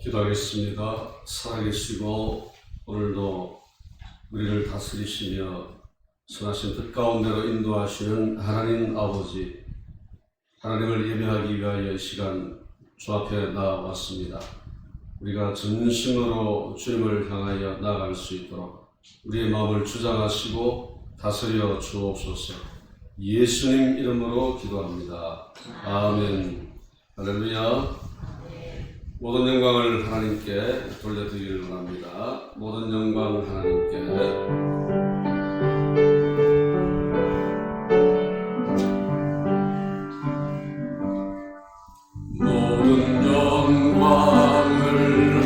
기도하겠습니다. 살아계시고 오늘도 우리를 다스리시며 선하신 뜻 가운데로 인도하시는 하나님 아버지, 하나님을 예배하기 위하여 이 시간 주 앞에 나왔습니다. 우리가 전심으로 주님을 향하여 나아갈 수 있도록 우리의 마음을 주장하시고 다스려 주옵소서. 예수님 이름으로 기도합니다. 아멘. 할렐루야. 모든 영광을 하나님께 돌려드리기를 원합니다. 모든 영광 하나님께. 모든 영광을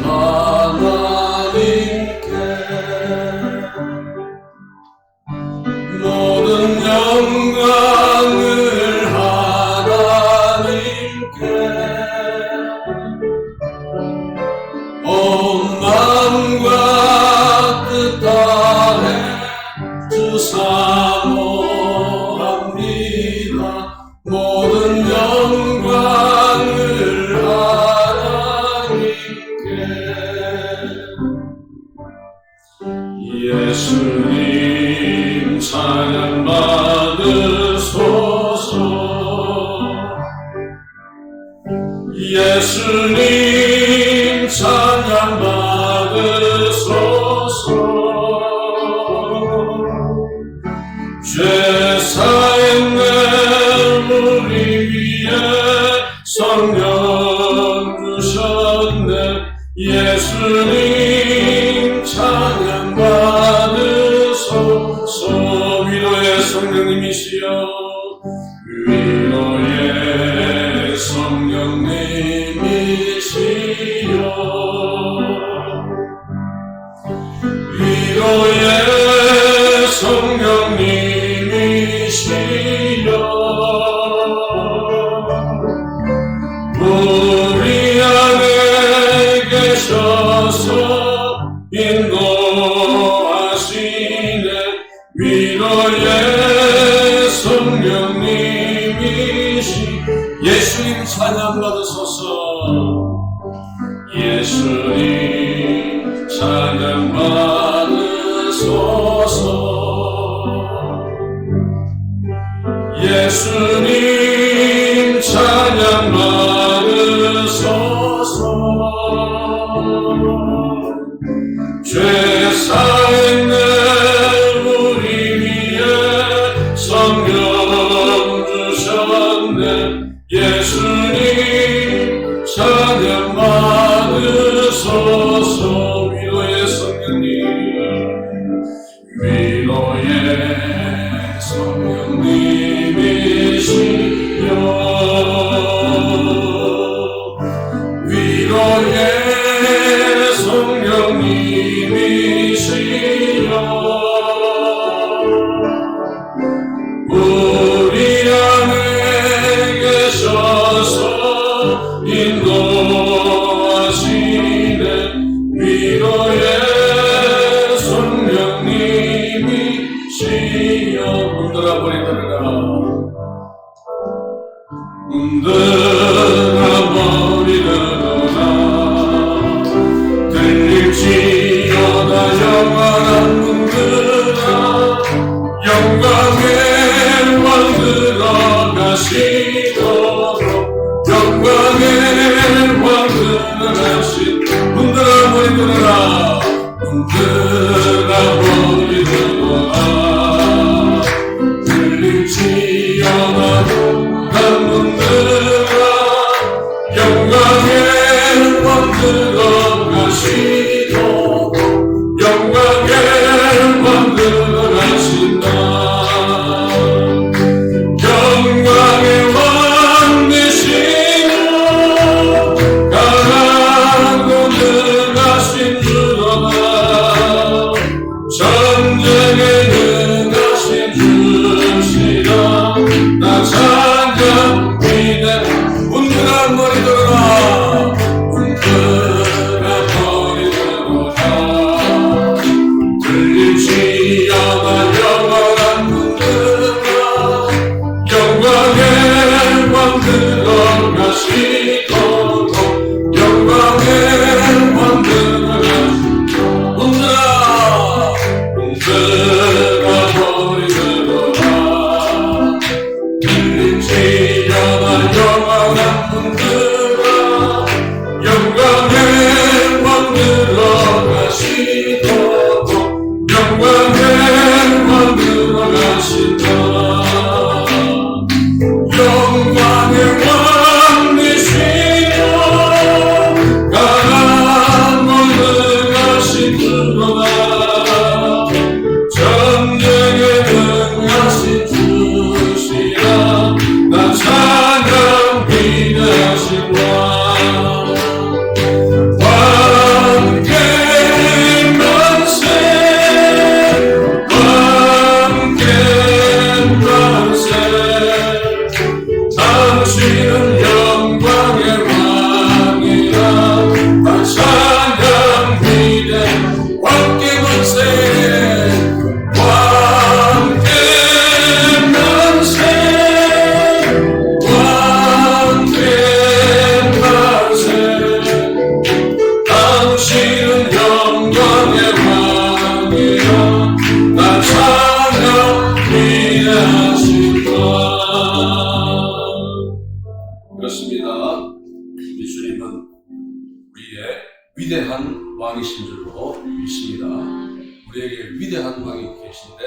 하나님께, 모든 영광을 하나님께, 온 마음과 뜻 다해 주 사모합니다. 모든 영광을 하나님께. 예수님 찬양 받으소서. 예수님 찬양 받으소서. 죄사했네 우리 위에 성령 주셨네. 예수님 찬양 받으소서. 위로의 성령님이시여, 위로의 성령님이시여, 위로의 성령님이시여, 우리 안에 계셔서 인도하시네. 위로의 예수님 찬양 받으소서. 죄 사했네 우리 위에 성령 주셨네. 예수님 찬양 받으소서. 위로의 성령님, 위로의 성령님이시여, 위로의 성령님이시여, 우리 안에 계셔서 인도하시네. 위로의 성령님이시여. 문들어 버리더라, 문들어 버리더라. 들릴지어다 영원한 문들아, 영광의 왕 들어가시도록, 영광의 왕 들어가시. 문들어 버리더라, 문들어 버리더라. 들릴지어다 난 문들아, 영광의 왕 들어가시도록, 영광의 왕 들어가신다. 영광의 왕 되시고 강하고 능하신 주로다. 전쟁에 능하신 주시라. 나 찬양 위대. 문들어 버리더라, 문들어 버리더라. 들릴지어다 영원한 문들아, 영광의 왕 들어가시도록, 영광의 왕 들어가시도록. 문들아, 문들어 버리더라. 들릴지어다 영원한 문들아, 영광의 왕 들어가시도록, 영광의 왕 들어가신다. 영광의 왕 되시고 강하고 능하신 주로다. 전쟁에 능하신 주시라. 나 찬양 위대하신 왕. 왕께 만세, 왕께 만세. 당신은 영광의 왕이라. 나 찬양 위대. 왕께 만세, 왕께 만세, 왕께 만세. 당신은 영광의 왕이라. 나 찬양 위대하신 왕. 그렇습니다. 우리 주님은 우리의 위대한 왕이신 줄로 믿습니다. 우리에게 위대한 왕이 계신데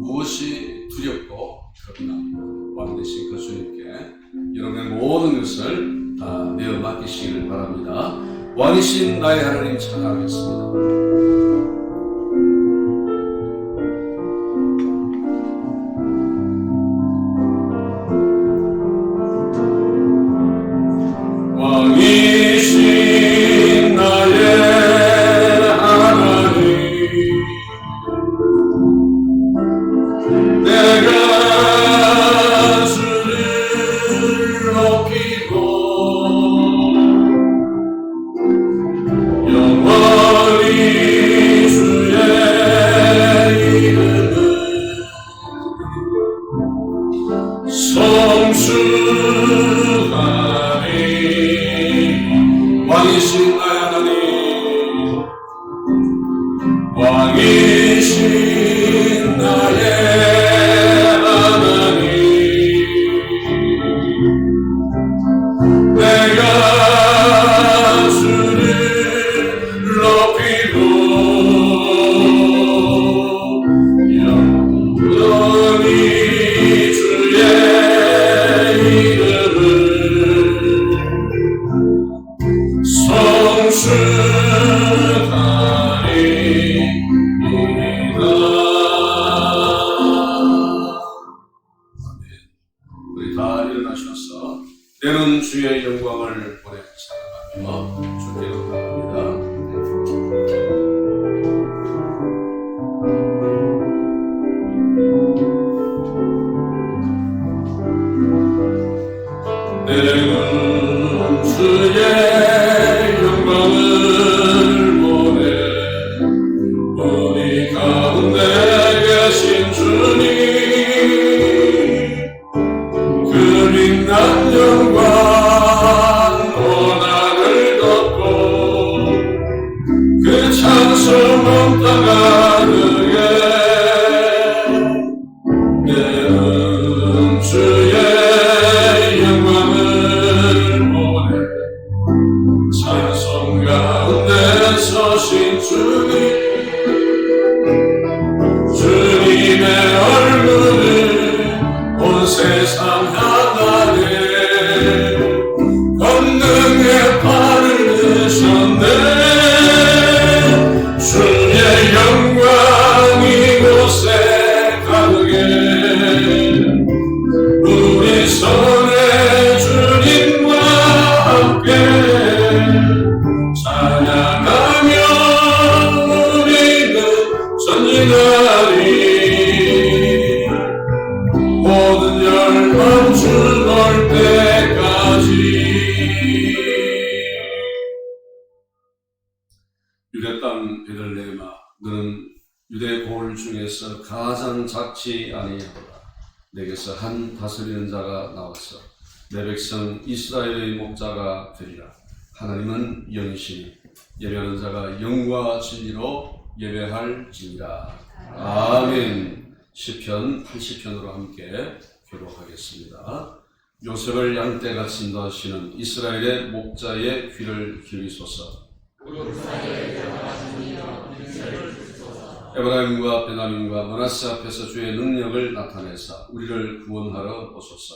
무엇이 두렵고 그러나 왕 되신 그 주님께 여러분의 모든 것을 다 내어 맡기시기를 바랍니다. 왕이신 나의 하나님 찬양하겠습니다. 왕이신 나의 하나님, 내가 주를 높이고 영원히 때는 주의 영광을 보내 찬양하며 주께로 나갑니다. 때는 주의 영광을 보내 우리 가운데 계신 주님 그 빛난 영광 고난을 덮고 그 찬송 온 땅 가득해 때는 주의 찬송 가운데 서신 주님의 얼굴을 온 세상 향하네 권능의 팔을 드셨네 주의 영광 이곳에 가득해 우리 손에 주님과 함께 찬양하며 우리는 전진하리 모든 열망 주 올 때까지. 유대 땅 베들레헴아 너는 유대 고을 중에서 가장 작지 아니하도다. 내게서 한 다스리는 자가 나왔어 내 백성 이스라엘의 목자가 되리라. 하나님은 영이시니 예배하는 자가 영과 진리로 예배할지니라. 아멘. 시편 80편으로 함께 교독하겠습니다. 요셉을 양떼같이 인도하시는 이스라엘의 목자의 귀를 기울이소서. 에브라임과 베냐민과 므낫세 앞에서 주의 능력을 나타내사 우리를 구원하러 오소서.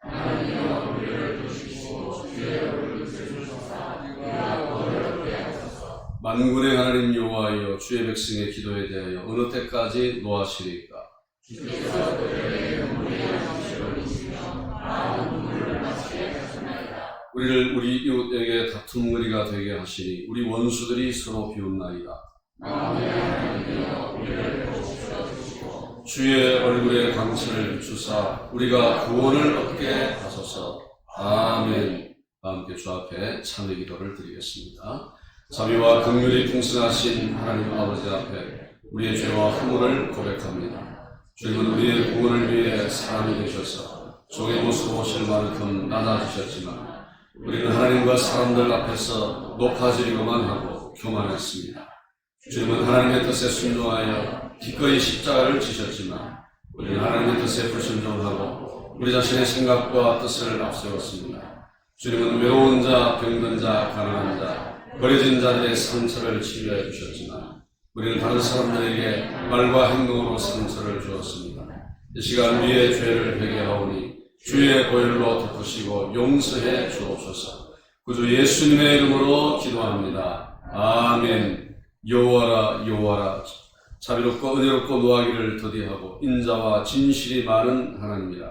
하나님이여 우리를 도우시고 주의 얼굴을 비추소서. 만군의 하나님 여호와여 주의 백성의 기도에 대하여 어느 때까지 노하시리까? 주께서 그들에게 눈물의 양식을 주시며 마음 눈물을 마시게 하셨나이다. 우리를 우리 이웃에게 다툼거리가 되게 하시니 우리 원수들이 서로 비웃나이다. 만군의 하나님이여 우리를 도우시고 주의 얼굴에 광채를 비추사 우리가 구원을 얻게 하소서. 아멘. 함께 주 앞에 참회 기도를 드리겠습니다. 자비와 긍휼이 풍성하신 하나님 아버지 앞에 우리의 죄와 허물을 고백합니다. 주님은 우리의 구원을 위해 사람이 되셔서 종의 모습 오실 만큼 낮아지셨지만 우리는 하나님과 사람들 앞에서 높아지기만 하고 교만했습니다. 주님은 하나님의 뜻에 순종하여 기꺼이 십자가를 지셨지만 우리는 하나님의 뜻에 불순종하고 우리 자신의 생각과 뜻을 앞세웠습니다. 주님은 외로운 자, 병든 자, 가난한 자, 버려진 자들의 상처를 치유해 주셨지만 우리는 다른 사람들에게 말과 행동으로 상처를 주었습니다. 이 시간 우리의 죄를 회개하오니 주의 보혈로 덮으시고 용서해 주옵소서. 구주 예수님의 이름으로 기도합니다. 아멘. 여호와라 여호와라 자비롭고 은혜롭고 노하기를 더디하고 인자와 진실이 많은 하나님이라.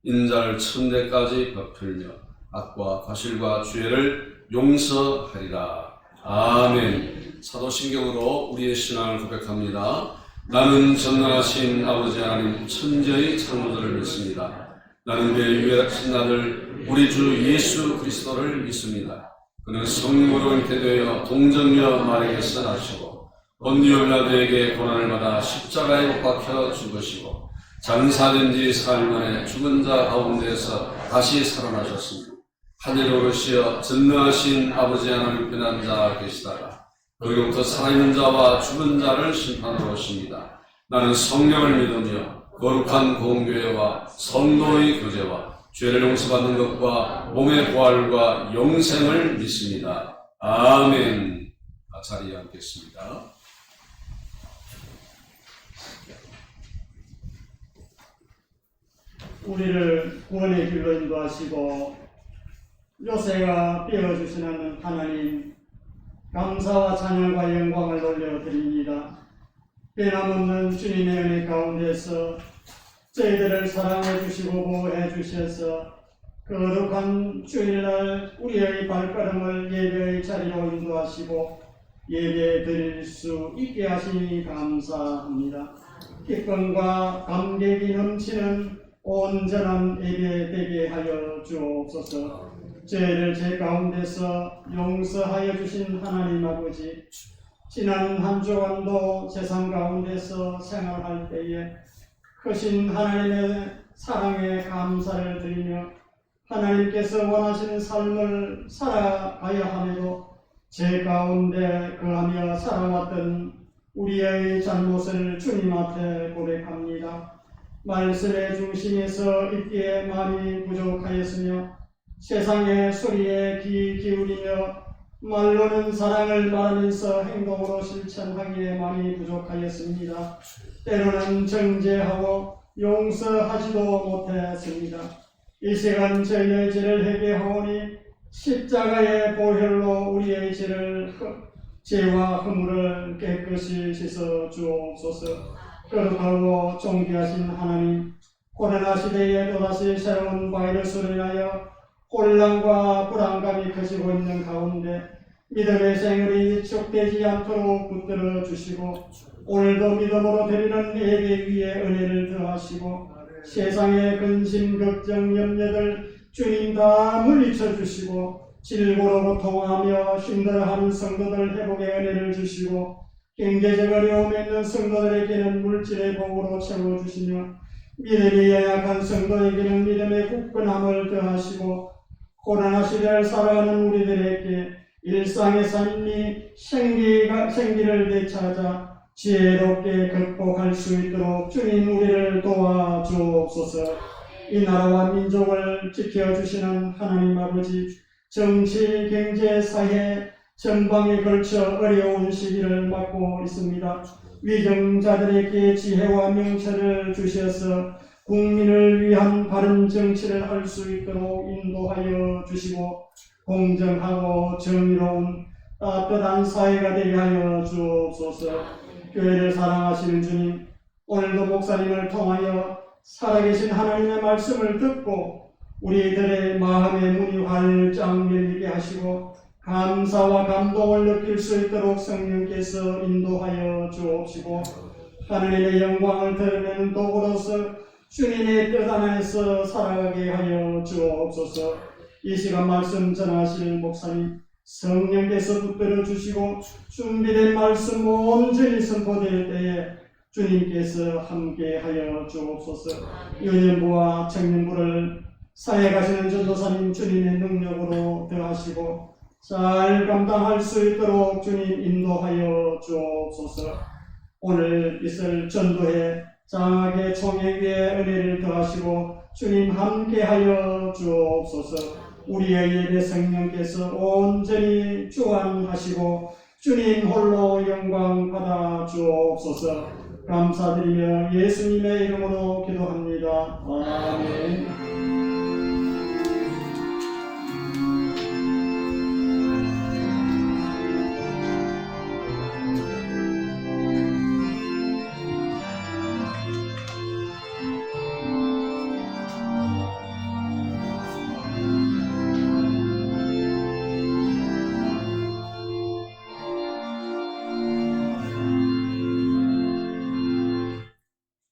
인자를 천대까지 베풀며 악과 과실과 죄를 용서하리라. 아멘. 사도신경으로 우리의 신앙을 고백합니다. 나는 전능하신 아버지 하나님 천지의 창조주를 믿습니다. 나는 그의 유일하신 아들 우리 주 예수 그리스도를 믿습니다. 그는 성령으로 잉태되어 동정녀 마리아에서 나시고 본디오 빌라도에게 고난을 받아 십자가에 못 박혀 죽으시고 장사된 지 사흘 만에 죽은 자 가운데에서 다시 살아나셨습니다. 하늘에 오르시어 전능하신 아버지 하나님 편한 자 계시다가 거기부터 살아있는 자와 죽은 자를 심판하러 오십니다. 나는 성령을 믿으며 거룩한 공교회와 성도의 교제와 죄를 용서받는 것과 몸의 부활과 영생을 믿습니다. 아멘. 자리에 앉겠습니다. 우리를 구원의 길로 인도하시고 요새가 떼어주시는 하나님, 감사와 찬양과 영광을 돌려드립니다. 변함없는 주님의 은혜 가운데서 저희들을 사랑해 주시고 보호해 주셔서 거룩한 주일날 우리의 발걸음을 예배의 자리로 인도하시고 예배 드릴 수 있게 하시니 감사합니다. 기쁨과 감격이 넘치는 온전한 예배 되게 하여 주옵소서. 죄를 제 가운데서 용서하여 주신 하나님 아버지, 지난 한 주간도 세상 가운데서 생활할 때에 크신 하나님의 사랑에 감사를 드리며 하나님께서 원하시는 삶을 살아가야 함에도 제 가운데 거하며 살아왔던 우리의 잘못을 주님 앞에 고백합니다. 말씀의 중심에서 있기에 마음이 부족하였으며 세상의 소리에 귀 기울이며 말로는 사랑을 말하면서 행동으로 실천하기에 마음이 부족하였습니다. 때로는 정죄하고 용서하지도 못했습니다. 이 시간 저희의 죄를 회개하오니 십자가의 보혈로 우리의 죄와 허물을 깨끗이 씻어 주옵소서. 거룩하고 존귀하신 하나님, 코로나 시대에 또다시 새로운 바이러스로 인하여 혼란과 불안감이 커지고 있는 가운데 믿음의 생활이 위축되지 않도록 붙들어 주시고 오늘도 믿음으로 드리는 예배 위에 은혜를 더하시고 세상의 근심, 걱정, 염려들 주님 다 물리쳐 주시고 질고로 고통하며 힘들어하는 성도들 회복의 은혜를 주시고 경제적 어려움에 있는 성도들에게는 물질의 복으로 채워주시며 믿음이 연약한 성도에게는 믿음의 굳건함을 더하시고 코로나 시대를 살아가는 우리들에게 일상의 삶이 생기를 되찾아 지혜롭게 극복할 수 있도록 주님 우리를 도와주옵소서. 이 나라와 민족을 지켜주시는 하나님 아버지, 정치, 경제, 사회 전방에 걸쳐 어려운 시기를 맞고 있습니다. 위정자들에게 지혜와 명철을 주셔서 국민을 위한 바른 정치를 할 수 있도록 인도하여 주시고 공정하고 정의로운 따뜻한 사회가 되게 하여 주옵소서. 교회를 사랑하시는 주님, 오늘도 목사님을 통하여 살아계신 하나님의 말씀을 듣고 우리들의 마음의 문이 활짝 열리게 하시고 감사와 감동을 느낄 수 있도록 성령께서 인도하여 주옵시고 하나님의 영광을 드러내는 도구로서 주님의 뜻 안에서 살아가게 하여 주옵소서. 이 시간 말씀 전하실 목사님 성령께서 붙들어 주시고 준비된 말씀 온전히 선포될 때에 주님께서 함께 하여 주옵소서. 유년부와 청년부를 사회 가시는 전도사님 주님의 능력으로 더하시고 잘 감당할 수 있도록 주님 인도하여 주옵소서. 오늘 있을 전도회 장학의 총회 위에 은혜를 더하시고 주님 함께하여 주옵소서. 우리의 예배 성령께서 온전히 주관하시고 주님 홀로 영광 받아 주옵소서. 감사드리며 예수님의 이름으로 기도합니다. 아멘.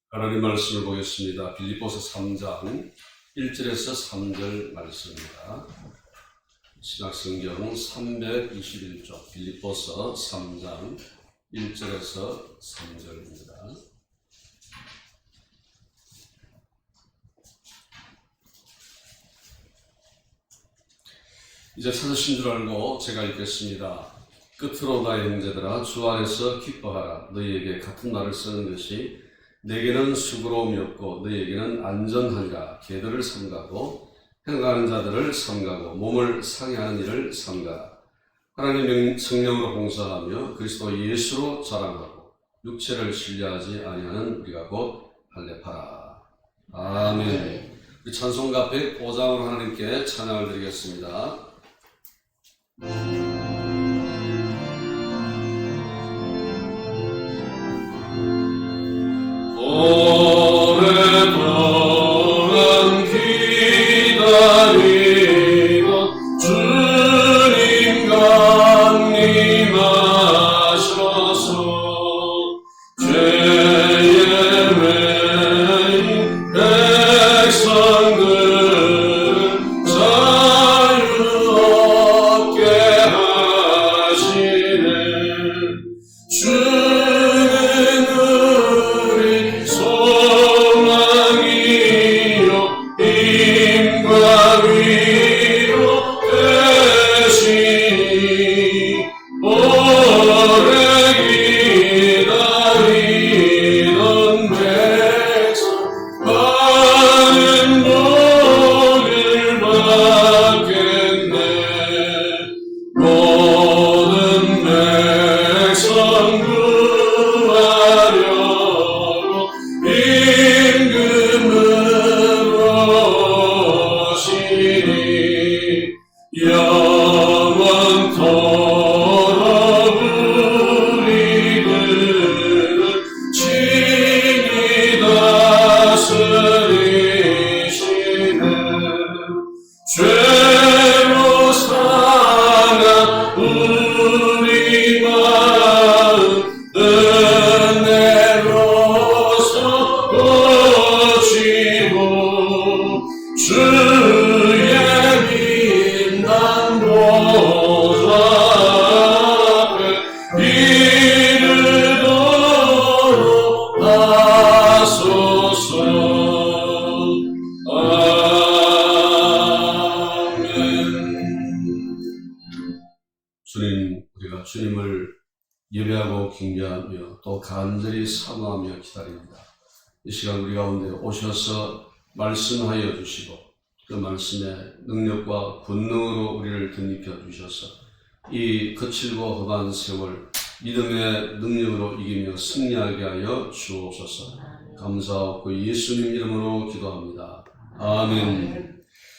하나님 말씀을 보겠습니다. 빌립보서 3장 1절에서 3절 말씀입니다. 신약성경 321쪽 빌립보서 3장 1절에서 3절입니다. 이제 찾으신 줄 알고 제가 읽겠습니다. 끝으로 나의 형제들아 주 안에서 기뻐하라. 너희에게 같은 말을 쓰는 것이 내게는 수고로움이 없고 너희에게는 안전하니라. 개들을 삼가고 행하는 자들을 삼가고 몸을 상해하는 일을 삼가라. 하나님 성령으로 봉사하며 그리스도 예수로 자랑하고 육체를 신뢰하지 아니하는 우리가 곧 할례파라. 아멘. 우리 찬송가 105장으로 하나님께 찬양을 드리겠습니다. 오랫동안 기다린 경배하며 또 간절히 사모하며 기다립니다. 이 시간 우리 가운데 오셔서 말씀하여 주시고 그 말씀의 능력과 권능으로 우리를 덧입혀 주셔서 이 거칠고 험한 세월 믿음의 능력으로 이기며 승리하게 하여 주옵소서. 감사하고 예수님 이름으로 기도합니다. 아멘.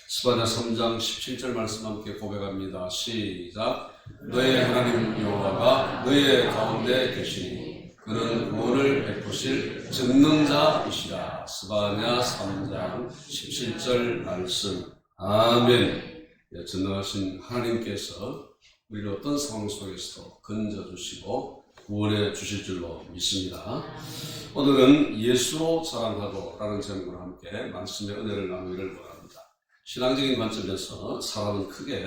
스바냐 3장 17절 말씀 함께 고백합니다. 시작. 너의 하나님 여호와가 너의 가운데 계시니 그는 구원을 베푸실 전능자이시라. 스바냐 3장 17절 말씀. 아멘. 전능하신 하나님께서 우리를 어떤 상황 속에서도 건져주시고 구원해 주실 줄로 믿습니다. 오늘은 예수로 자랑하고 라는 제목으로 함께 말씀의 은혜를 나누기를 원합니다. 신앙적인 관점에서 사람은 크게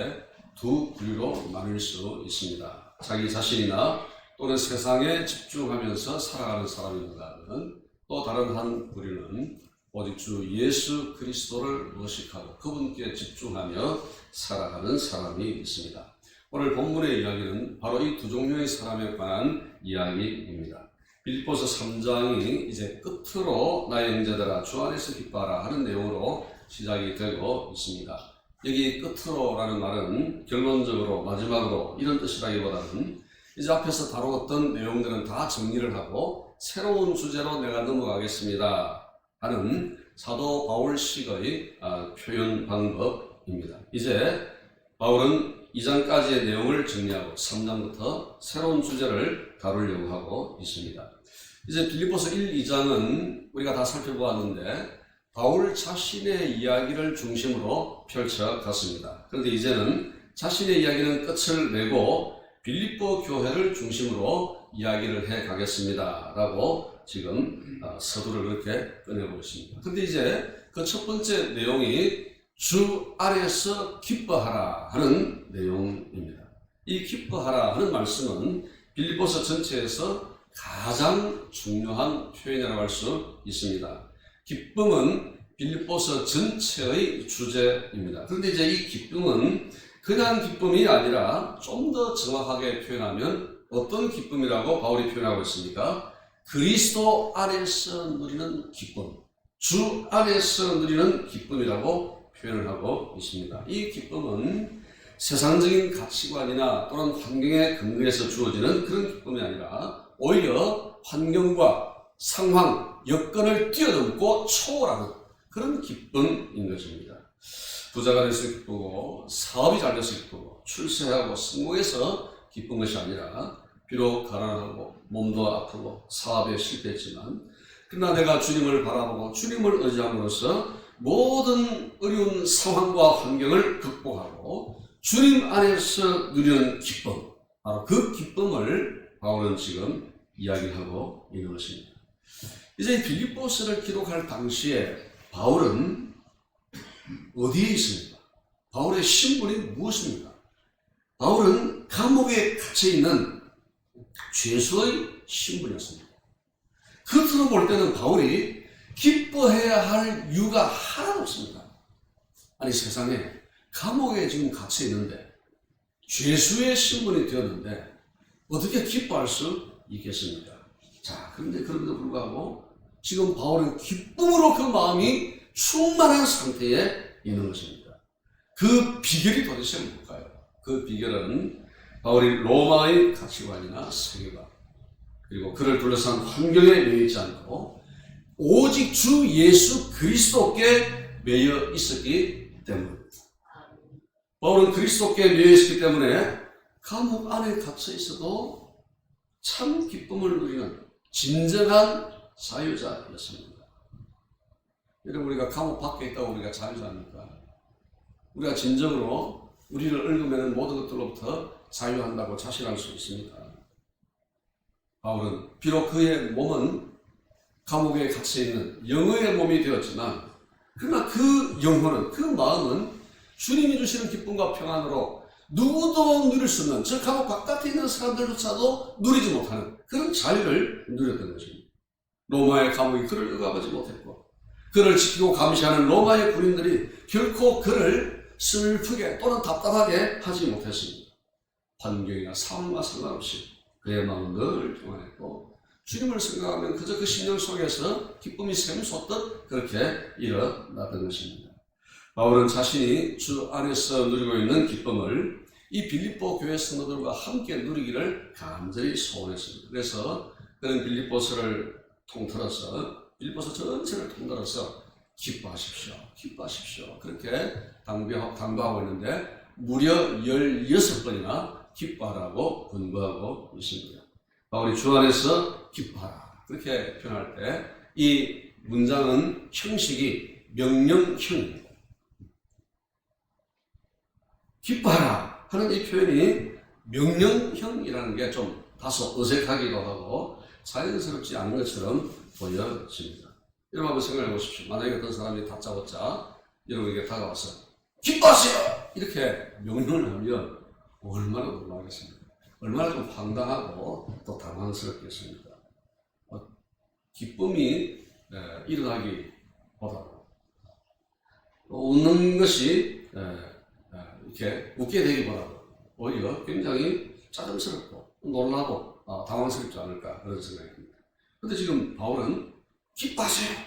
두 부류로 나눌 수 있습니다. 자기 자신이나 또는 세상에 집중하면서 살아가는 사람인가는 또 다른 한 부류는 오직 주 예수 그리스도를 의식하고 그분께 집중하며 살아가는 사람이 있습니다. 오늘 본문의 이야기는 바로 이 두 종류의 사람에 관한 이야기입니다. 빌립보서 3장이 이제 끝으로 나의 형제들아 주 안에서 기뻐하라 하는 내용으로 시작이 되고 있습니다. 여기 끝으로라는 말은 결론적으로 마지막으로 이런 뜻이라기보다는 이제 앞에서 다루었던 내용들은 다 정리를 하고 새로운 주제로 내가 넘어가겠습니다 하는 사도 바울식의 표현 방법입니다. 이제 바울은 2장까지의 내용을 정리하고 3장부터 새로운 주제를 다루려고 하고 있습니다. 이제 빌립보서 1, 2장은 우리가 다 살펴보았는데 바울 자신의 이야기를 중심으로 펼쳐갔습니다. 그런데 이제는 자신의 이야기는 끝을 내고 빌립보 교회를 중심으로 이야기를 해 가겠습니다 라고 지금 서두를 그렇게 꺼내고 있습니다. 그런데 이제 그 첫 번째 내용이 주 안에서 기뻐하라 하는 내용입니다. 이 기뻐하라 하는 말씀은 빌립보서 전체에서 가장 중요한 표현이라고 할 수 있습니다. 기쁨은 빌립보서 전체의 주제입니다. 그런데 이제 이 기쁨은 그냥 기쁨이 아니라 좀 더 정확하게 표현하면 어떤 기쁨이라고 바울이 표현하고 있습니까? 그리스도 안에서 누리는 기쁨, 주 안에서 누리는 기쁨이라고 표현을 하고 있습니다. 이 기쁨은 세상적인 가치관이나 또는 환경에 근거해서 주어지는 그런 기쁨이 아니라 오히려 환경과 상황, 여건을 뛰어넘고 초월하는 그런 기쁨인 것입니다. 부자가 돼서 기쁘고 사업이 잘 돼서 기쁘고 출세하고 성공해서 기쁜 것이 아니라 비록 가난하고 몸도 아프고 사업에 실패했지만 그러나 내가 주님을 바라보고 주님을 의지함으로써 모든 어려운 상황과 환경을 극복하고 주님 안에서 누리는 기쁨, 바로 그 기쁨을 바울은 지금 이야기하고 있는 것입니다. 이제 빌립보서를 기록할 당시에 바울은 어디에 있습니까? 바울의 신분이 무엇입니까? 바울은 감옥에 갇혀있는 죄수의 신분이었습니다. 겉으로 볼 때는 바울이 기뻐해야 할 이유가 하나도 없습니다. 아니 세상에 감옥에 지금 갇혀 있는데 죄수의 신분이 되었는데 어떻게 기뻐할 수 있겠습니까? 자, 그런데 그럼에도 불구하고 지금 바울은 기쁨으로 그 마음이 충만한 상태에 있는 것입니다. 그 비결이 도대체 뭘까요? 그 비결은 바울이 로마의 가치관이나 세계관 그리고 그를 둘러싼 환경에 매여 있지 않고 오직 주 예수 그리스도께 매여 있었기 때문입니다. 바울은 그리스도께 매여 있었기 때문에 감옥 안에 갇혀 있어도 참 기쁨을 누리는 진정한 자유자였습니다. 여러분 우리가 감옥 밖에 있다고 우리가 자유자입니까? 우리가 진정으로 우리를 얽으면 모든 것들로부터 자유한다고 자신할 수 있습니까? 바울은 비록 그의 몸은 감옥에 갇혀있는 영의 몸이 되었지만 그러나 그 영혼은 그 마음은 주님이 주시는 기쁨과 평안으로 누구도 누릴 수 없는 저 감옥 바깥에 있는 사람들조차도 누리지 못하는 그런 자유를 누렸던 것입니다. 로마의 감옥이 그를 억압하지 못했고 그를 지키고 감시하는 로마의 군인들이 결코 그를 슬프게 또는 답답하게 하지 못했습니다. 환경이나 상황과 상관없이 그의 마음은 늘 평안했고 주님을 생각하면 그저 그 심령 속에서 기쁨이 샘솟듯 그렇게 일어났던 것입니다. 바울은 자신이 주 안에서 누리고 있는 기쁨을 이 빌립보 교회 성도들과 함께 누리기를 간절히 소원했습니다. 그래서 그는 빌립보서를 통틀어서 빌립보서 전체를 통틀어서 기뻐하십시오. 기뻐하십시오. 그렇게 당부하고 있는데 무려 16번이나 기뻐하라고 권고하고 있습니다. 바울이 주 안에서 기뻐하라. 그렇게 표현할 때 이 문장은 형식이 명령형입니다. 기뻐하라 하는 이 표현이 명령형이라는 게 좀 다소 어색하기도 하고 자연스럽지 않은 것처럼 보여집니다. 여러분 한번 생각해 보십시오. 만약에 어떤 사람이 다짜고짜 여러분에게 다가와서 기뻐하세요! 이렇게 명령을 하면 얼마나 놀라겠습니까? 얼마나 좀 황당하고 또 당황스럽겠습니까? 기쁨이 일어나기보다 웃는 것이 이렇게 웃게 되기보다도 오히려 굉장히 짜증스럽고 놀라고 당황스럽지 않을까 그런 생각이 듭니다. 그런데 지금 바울은 기뻐하세요.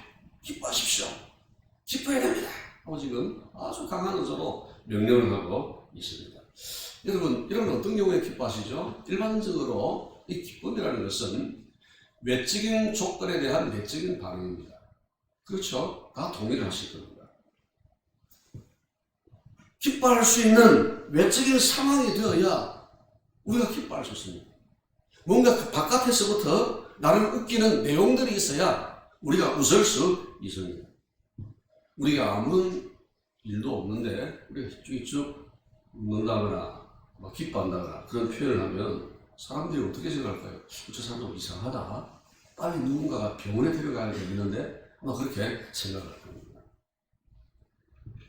기뻐하십시오. 기뻐해야 됩니다. 하고 지금 아주 강한 의도로 명령을 하고 있습니다. 여러분, 이런 어떤 경우에 기뻐하시죠? 일반적으로 이 기쁨이라는 것은 외적인 조건에 대한 내적인 반응입니다. 그렇죠? 다 동의를 하실 겁니다. 기뻐할 수 있는 외적인 상황이 되어야 우리가 기뻐할 수 있습니다. 뭔가 그 바깥에서부터 나를 웃기는 내용들이 있어야 우리가 웃을 수 있습니다. 우리가 아무런 일도 없는데 우리가 쭉 웃는다거나 막 기뻐한다거나 그런 표현을 하면 사람들이 어떻게 생각할까요? 저 사람 좀 이상하다. 빨리 누군가가 병원에 데려가야 되겠는데 아마 그렇게 생각할 겁니다.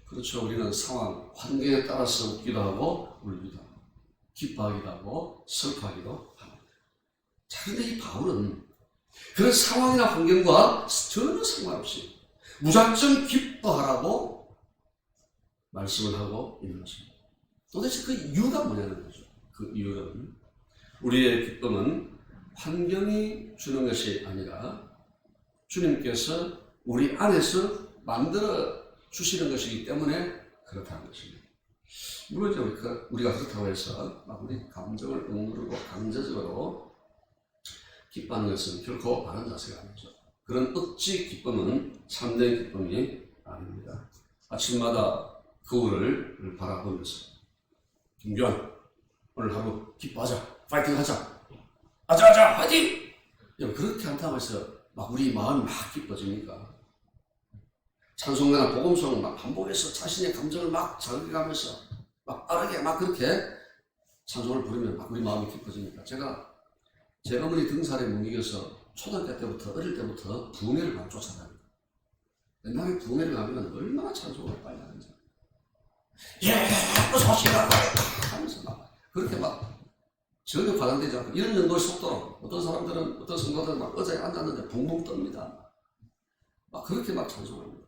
그렇죠. 우리는 상황, 환경에 따라서 웃기도 하고 울기도 하고 기뻐하기도 하고 슬퍼하기도 합니다. 자, 그런데 이 바울은 그런 상황이나 환경과 전혀 상관없이 무작정 기뻐하라고 말씀을 하고 있는 것입니다. 도대체 그 이유가 뭐냐는 거죠. 그 이유는 우리의 기쁨은 환경이 주는 것이 아니라 주님께서 우리 안에서 만들어 주시는 것이기 때문에 그렇다는 것입니다. 물론 이제 우리가 그렇다고 해서 막 우리 감정을 억누르고 강제적으로 기뻐하는 것은 결코 바른 자세가 아니죠. 그런 억지 기쁨은 참된 기쁨이 아닙니다. 아침마다 거울을 바라보면서 김규환 오늘 하루 기뻐하자, 파이팅 하자, 아자아자 파이팅! 그렇게 한다고 해서 막 우리 마음이 막 기뻐집니까? 찬송가나 복음송 막 반복해서 자신의 감정을 막 자극해가면서 막 빠르게 막 그렇게 찬송을 부르면 막 우리 마음이 기뻐집니까? 제 어머니 등살에 못 이겨서 초등학교 때부터 어릴 때부터 부흥회를 막 쫓아다닙니다. 옛날에 부흥회를 가면 얼마나 찬송을 빨리 하는지 예, 어서오시라 하면서 막 그렇게 막 전혀 과장되지 않고 이런 정도의 속도로 어떤 사람들은 어떤 성도들은 막 의자에 앉았는데 붕붕 뜹니다. 막 그렇게 막 찬송합니다.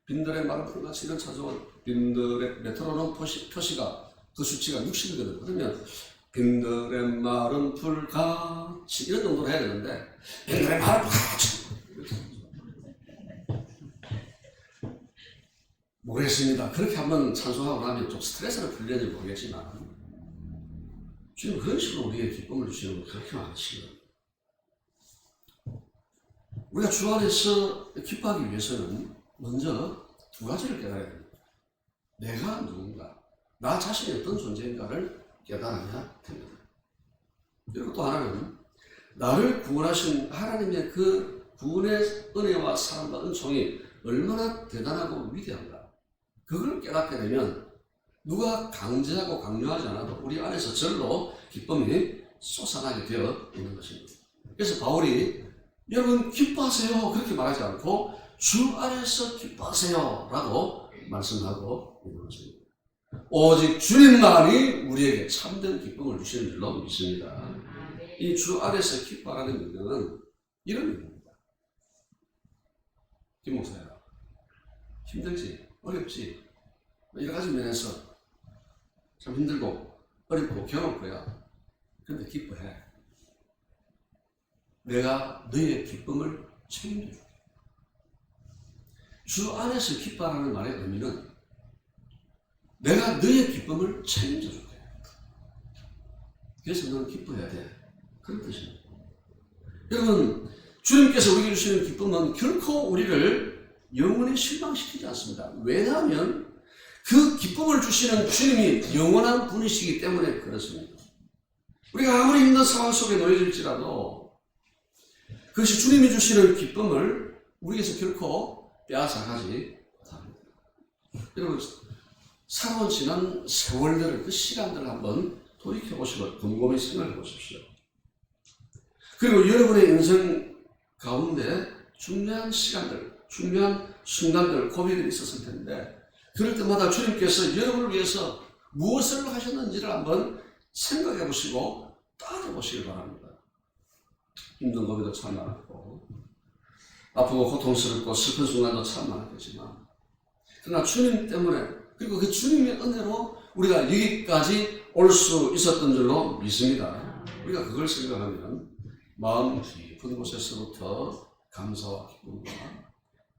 빈들의 마른 풀같이 이런 찬송을 빈들의 메트로놈 표시가 그 수치가 60이거든요. 그러면 빈들의 마른 풀같이 이런 정도로 해야 되는데 빈들의 마른 풀같이 모르겠습니다. 그렇게 한번 찬송하고 나면 좀 스트레스를 풀려는지 모르겠지만 주님 그런 식으로 우리에게 기쁨을 주시는 건 그렇게 많으시거든요. 우리가 주 안에서 기뻐하기 위해서는 먼저 두 가지를 깨달아야 됩니다. 내가 누군가, 나 자신이 어떤 존재인가를 깨달아야 됩니다. 그리고 또 하나는 나를 구원하신 하나님의 그 구원의 은혜와 사랑과 은총이 얼마나 대단하고 위대한가. 그걸 깨닫게 되면 누가 강제하고 강요하지 않아도 우리 안에서 절로 기쁨이 솟아나게 되어 있는 것입니다. 그래서 바울이 여러분 기뻐하세요 그렇게 말하지 않고 주 안에서 기뻐하세요 라고 말씀하고 있는 것입니다. 오직 주님만이 우리에게 참된 기쁨을 주시는 줄로 믿습니다. 이 주 안에서 기뻐하는 능력은 이런 의미입니다. 김 목사야, 힘들지? 어렵지? 여러 가지 면에서 참 힘들고 어렵고 괴로울 거야. 그런데 기뻐해. 내가 너의 기쁨을 책임져줄게. 주 안에서 기뻐하는 말의 의미는 내가 너의 기쁨을 책임져줄게. 그래서 너는 기뻐해야 돼. 그런 뜻입니다. 여러분, 주님께서 우리에게 주시는 기쁨은 결코 우리를 영원히 실망시키지 않습니다. 왜냐하면 그 기쁨을 주시는 주님이 영원한 분이시기 때문에 그렇습니다. 우리가 아무리 힘든 상황 속에 놓여질지라도 그것이 주님이 주시는 기쁨을 우리에게서 결코 빼앗아가지 못합니다. 여러분, 살아온 지난 세월들, 그 시간들을 한번 돌이켜보시고 곰곰이 생각해 보십시오. 그리고 여러분의 인생 가운데 중요한 시간들, 중요한 순간들, 고비들이 있었을 텐데 그럴 때마다 주님께서 여러분을 위해서 무엇을 하셨는지를 한번 생각해 보시고 따져 보시길 바랍니다. 힘든 고비도 참 많았고 아프고 고통스럽고 슬픈 순간도 참 많았겠지만 그러나 주님 때문에 그리고 그 주님의 은혜로 우리가 여기까지 올 수 있었던 줄로 믿습니다. 우리가 그걸 생각하면 마음 깊은 곳에서부터 감사와 기쁨과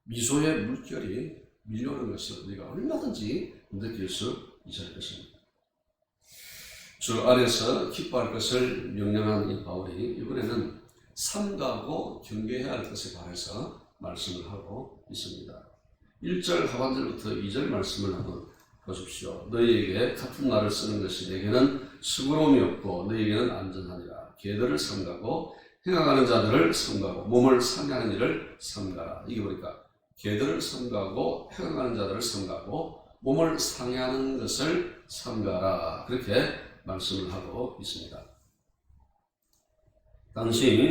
미소의 물결이 밀려오는 것을 우리가 얼마든지 느낄 수 있을 것입니다. 주 안에서 기뻐할 것을 명령한 이 바울이 이번에는 삼가하고 경계해야 할 것에 관해서 말씀을 하고 있습니다. 1절 하반절부터 2절 말씀을 한번 보십시오. 너희에게 같은 말을 쓰는 것이 내게는 수고로움이 없고 너희에게는 안전하니라. 계들을 삼가고 행하는 자들을 삼가고 몸을 상해하는 일을 삼가라. 이게 보니까 계들을 삼가고 행하는 자들을 삼가고 몸을 상해하는 것을 삼가라. 그렇게 말씀을 하고 있습니다. 당시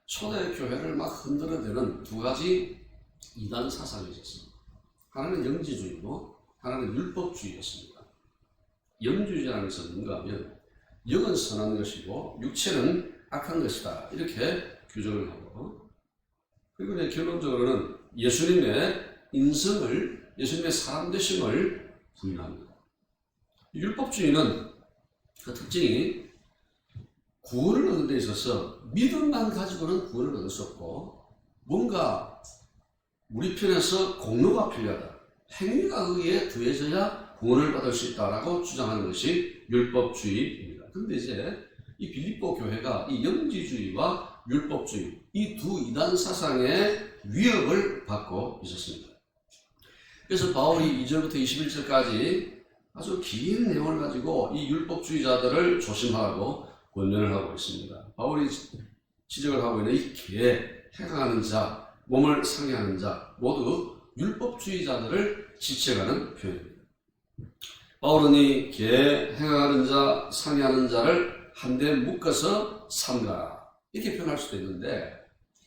초대 교회를 막 흔들어대는 두 가지 이단 사상이 있었습니다. 하나는 영지주의고 하나는 율법주의였습니다. 영주의라는 것은 뭔가 하면 영은 선한 것이고 육체는 악한 것이다. 이렇게 규정을 하고 그리고 결론적으로는 예수님의 인성을 예수님의 사람 되심을 부인합니다. 율법주의는 그 특징이 구원을 얻는 데 있어서 믿음만 가지고는 구원을 얻을 수 없고 뭔가 우리 편에서 공로가 필요하다. 행위가 거기에 더해져야 구원을 받을 수 있다라고 주장하는 것이 율법주의입니다. 그런데 이제 이 빌립보 교회가 이 영지주의와 율법주의 이 두 이단 사상의 위협을 받고 있었습니다. 그래서 바울이 2절부터 21절까지 아주 긴 내용을 가지고 이 율법주의자들을 조심하라고 권면을 하고 있습니다. 바울이 지적을 하고 있는 이 행하는 자, 몸을 상해하는 자 모두 율법주의자들을 지칭하는 표현입니다. 바울은 이 행하는 자, 상해하는 자를 한데 묶어서 삼가라 이렇게 표현할 수도 있는데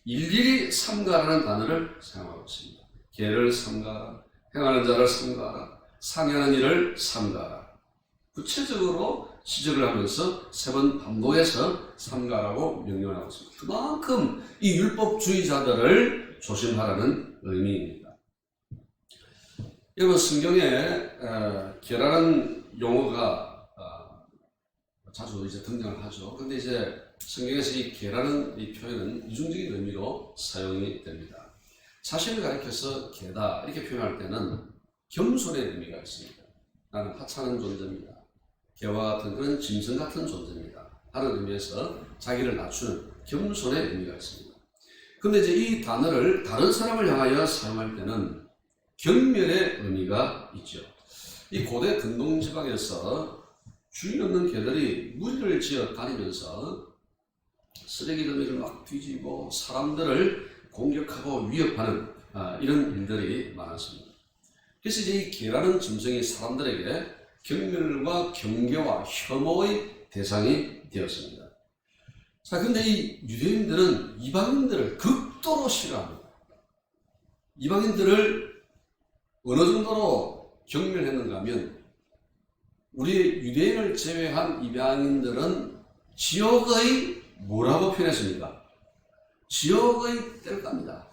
일일이 삼가라는 단어를 사용하고 있습니다. 개를 삼가라, 행하는 자를 삼가라, 상해하는 일을 삼가라. 구체적으로 지적을 하면서 세 번 반복해서 삼가라고 명령하고 있습니다. 그만큼 이 율법주의자들을 조심하라는 의미입니다. 여러분 성경에 계라는 용어가 자주 이제 등장을 하죠. 그런데 이제 성경에서 이 계라는 이 표현은 이중적인 의미로 사용이 됩니다. 자신을 가리켜서 계다 이렇게 표현할 때는 겸손의 의미가 있습니다. 나는 하찮은 존재입니다. 개와 같은 그런 짐승 같은 존재입니다. 하는 의미에서 자기를 낮추는 겸손의 의미가 있습니다. 그런데 이제 이 단어를 다른 사람을 향하여 사용할 때는 경멸의 의미가 있죠. 이 고대 근동 지방에서 주인 없는 개들이 무리를 지어 다니면서 쓰레기 더미를 막 뒤지고 사람들을 공격하고 위협하는 이런 일들이 많았습니다. 그래서 이제 이 개라는 짐승이 사람들에게 경멸과 경계와 혐오의 대상이 되었습니다. 자, 근데 이 유대인들은 이방인들을 극도로 싫어합니다. 이방인들을 어느 정도로 경멸했는가 하면 우리 유대인을 제외한 이방인들은 지옥의 뭐라고 표현했습니까? 지옥의 뗄감이다.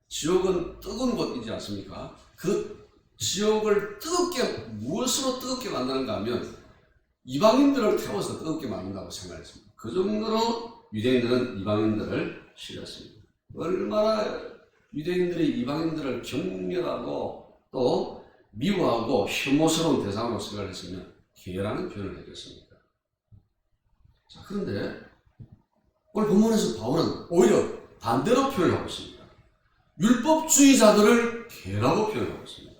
지옥은 뜨거운 곳이지 않습니까? 그 지옥을 무엇으로 뜨겁게 만드는가 하면 이방인들을 태워서 뜨겁게 만든다고 생각했습니다. 그 정도로 유대인들은 이방인들을 실었습니다. 얼마나 유대인들이 이방인들을 경멸하고 또 미워하고 혐오스러운 대상으로 생각을 했으면 개라는 표현을 했겠습니까? 자, 그런데 오늘 본문에서 바울은 오히려 반대로 표현하고 있습니다. 율법주의자들을 개라고 표현하고 있습니다.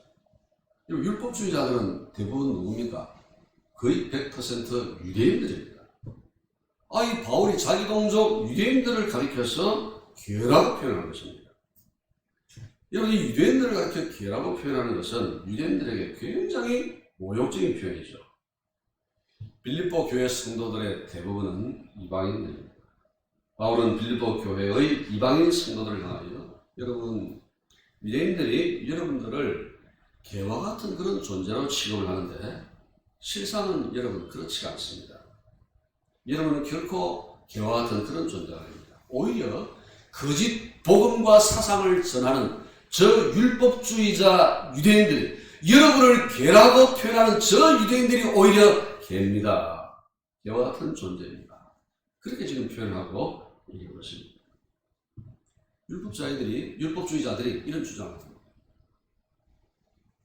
율법주의자들은 대부분 누굽니까? 거의 100% 유대인들입니다. 이 바울이 자기 동족 유대인들을 가리켜서 개라고 표현한 것입니다. 여러분, 이 유대인들을 가리켜 개라고 표현하는 것은 유대인들에게 굉장히 모욕적인 표현이죠. 빌립보 교회 성도들의 대부분은 이방인들입니다. 바울은 빌립보 교회의 이방인 성도들을 향하여 여러분, 유대인들이 여러분들을 개와 같은 그런 존재로 취급을 하는데 실상은 여러분 그렇지 않습니다. 여러분은 결코 개와 같은 그런 존재가 아닙니다. 오히려 거짓 복음과 사상을 전하는 저 율법주의자 유대인들, 여러분을 개라고 표현하는 저 유대인들이 오히려 개입니다. 개와 같은 존재입니다. 그렇게 지금 표현하고 있는 것입니다. 율법주의자들이 이런 주장을 합니다.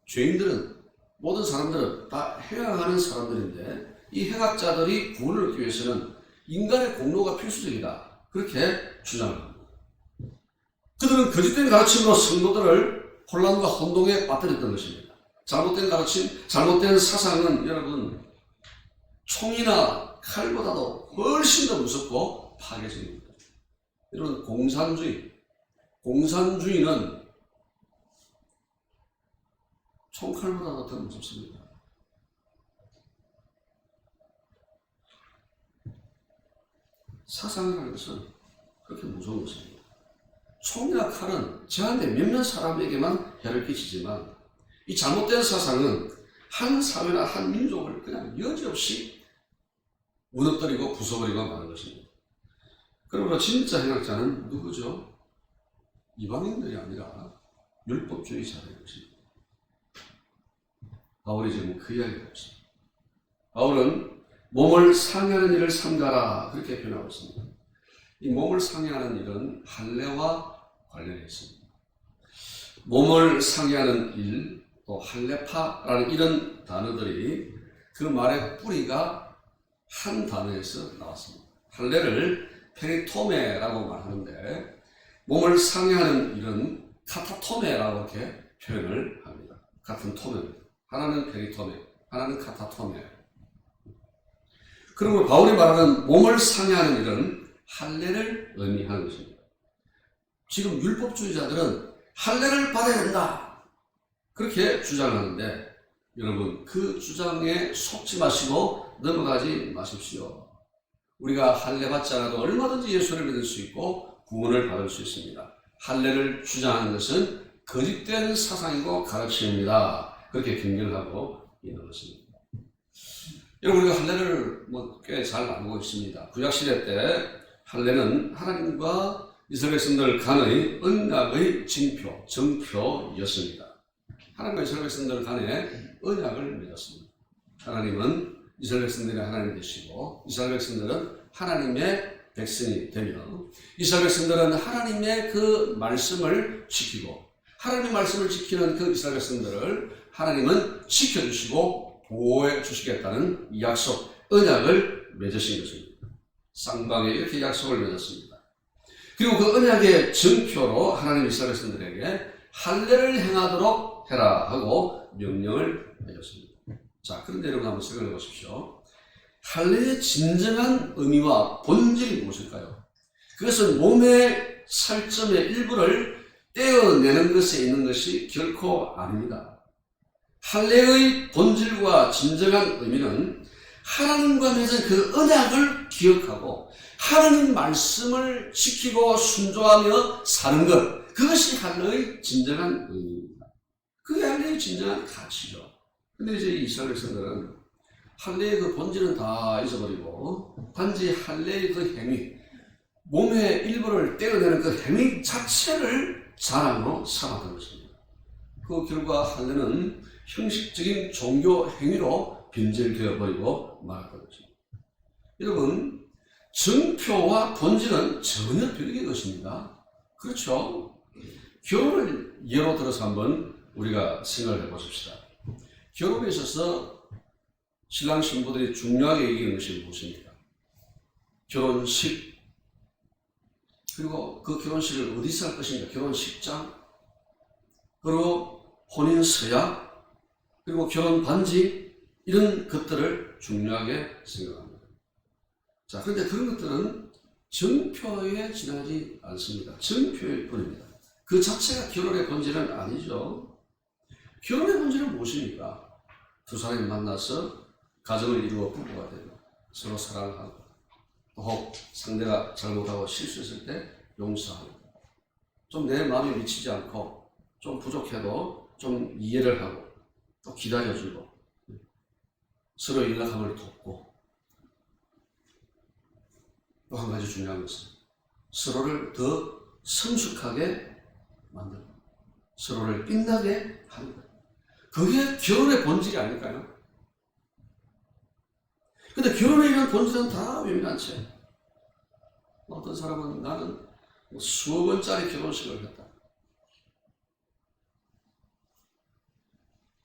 죄인들은, 모든 사람들은 다 행악하는 사람들인데 이 행악자들이 구원을 얻기 위해서는 인간의 공로가 필수적이다. 그렇게 주장을 합니다. 그들은 거짓된 가르침으로 성도들을 혼란과 혼동에 빠뜨렸던 것입니다. 잘못된 가르침, 잘못된 사상은 여러분 총이나 칼보다도 훨씬 더 무섭고 파괴적입니다. 여러분, 공산주의는 총칼보다도 더 무섭습니다. 사상이라는 것은 그렇게 무서운 것입니다. 총이나 칼은 제한된 몇몇 사람에게만 해를 끼치지만 이 잘못된 사상은 한 사회나 한 민족을 그냥 여지없이 무너뜨리고 부숴버리고 마는 것입니다. 그러므로 진짜 행악자는 누구죠? 이방인들이 아니라 율법주의자들인 것입니다. 바울이 지금 그 이야기를 하고 있습니다. 바울은 몸을 상해하는 일을 삼가라 그렇게 표현하고 있습니다. 이 몸을 상해하는 일은 할례와 관련해 있습니다. 몸을 상해하는 일, 또 할례파라는 이런 단어들이 그 말의 뿌리가 한 단어에서 나왔습니다. 할례를 페리토메라고 말하는데 몸을 상해하는 일은 카타토메라고 이렇게 표현을 합니다. 같은 토메입니다. 하나는 페리토메, 하나는 카타토메. 그러므로 바울이 말하는 몸을 상해하는 일은 할례를 의미하는 것입니다. 지금 율법주의자들은 할례를 받아야 된다 그렇게 주장하는데 여러분, 그 주장에 속지 마시고 넘어가지 마십시오. 우리가 할례 받지 않아도 얼마든지 예수를 믿을 수 있고 구원을 받을 수 있습니다. 할례를 주장하는 것은 거짓된 사상이고 가르침입니다. 그렇게 경계하고 있는 것입니다. 여러분, 우리가 할례를 꽤 잘 알고 있습니다. 구약시대 때 할례는 하나님과 이스라엘 백성들 간의 언약의 징표, 정표였습니다. 하나님과 이스라엘 백성들 간에 언약을 맺었습니다. 하나님은 이스라엘 백성들의 하나님 되시고 이스라엘 백성들은 하나님의 백성이 되며 이스라엘 백성들은 하나님의 그 말씀을 지키고 하나님의 말씀을 지키는 그 이스라엘 백성들을 하나님은 지켜주시고 보호해 주시겠다는 약속, 언약을 맺으신 것입니다. 쌍방에 이렇게 약속을 맺었습니다. 그리고 그 언약의 증표로 하나님 이스라엘 백성들에게 할례를 행하도록 해라 하고 명령을 해줬습니다. 자, 그런데 여러분 한번 생각해 보십시오. 할례의 진정한 의미와 본질이 무엇일까요? 그것은 몸의 살점의 일부를 떼어내는 것에 있는 것이 결코 아닙니다. 할례의 본질과 진정한 의미는 하나님과 맺은 그 언약을 기억하고 하나님 말씀을 지키고 순종하며 사는 것, 그것이 할례의 진정한 의미입니다. 그게 할례의 진정한 가치죠. 근데 이제 이스라엘 백성들은 할례의 그 본질은 다 잊어버리고 단지 할례의 그 행위, 몸의 일부를 떼어내는 그 행위 자체를 자랑으로 삼았던 것입니다. 그 결과 할례는 형식적인 종교 행위로 변질되어 버리고 말았던 것입니다. 여러분, 정표와 본질은 전혀 별개의 것입니다. 그렇죠? 결혼을 예로 들어서 한번 우리가 생각을 해보십시다. 결혼에 있어서 신랑 신부들이 중요하게 여기는 것이 무엇입니까? 결혼식, 그리고 그 결혼식을 어디서 할 것인가? 결혼식장, 그리고 혼인 서약, 그리고 결혼 반지, 이런 것들을 중요하게 생각합니다. 자, 그런데 그런 것들은 정표에 지나지 않습니다. 정표일 뿐입니다. 그 자체가 결혼의 본질은 아니죠. 결혼의 본질은 무엇입니까? 두 사람이 만나서 가정을 이루어 부부가 되고 서로 사랑하고, 또 상대가 잘못하고 실수했을 때 용서하고, 좀 내 마음에 미치지 않고 좀 부족해도 좀 이해를 하고 또 기다려주고 서로 연락함을 돕고, 또 한 가지 중요한 것은 서로를 더 성숙하게 만들고 서로를 빛나게 하는 것. 그게 결혼의 본질이 아닐까요? 근데 결혼에 이런 본질은 다 외면한채 어떤 사람은 나는 수억 원짜리 결혼식을 했다.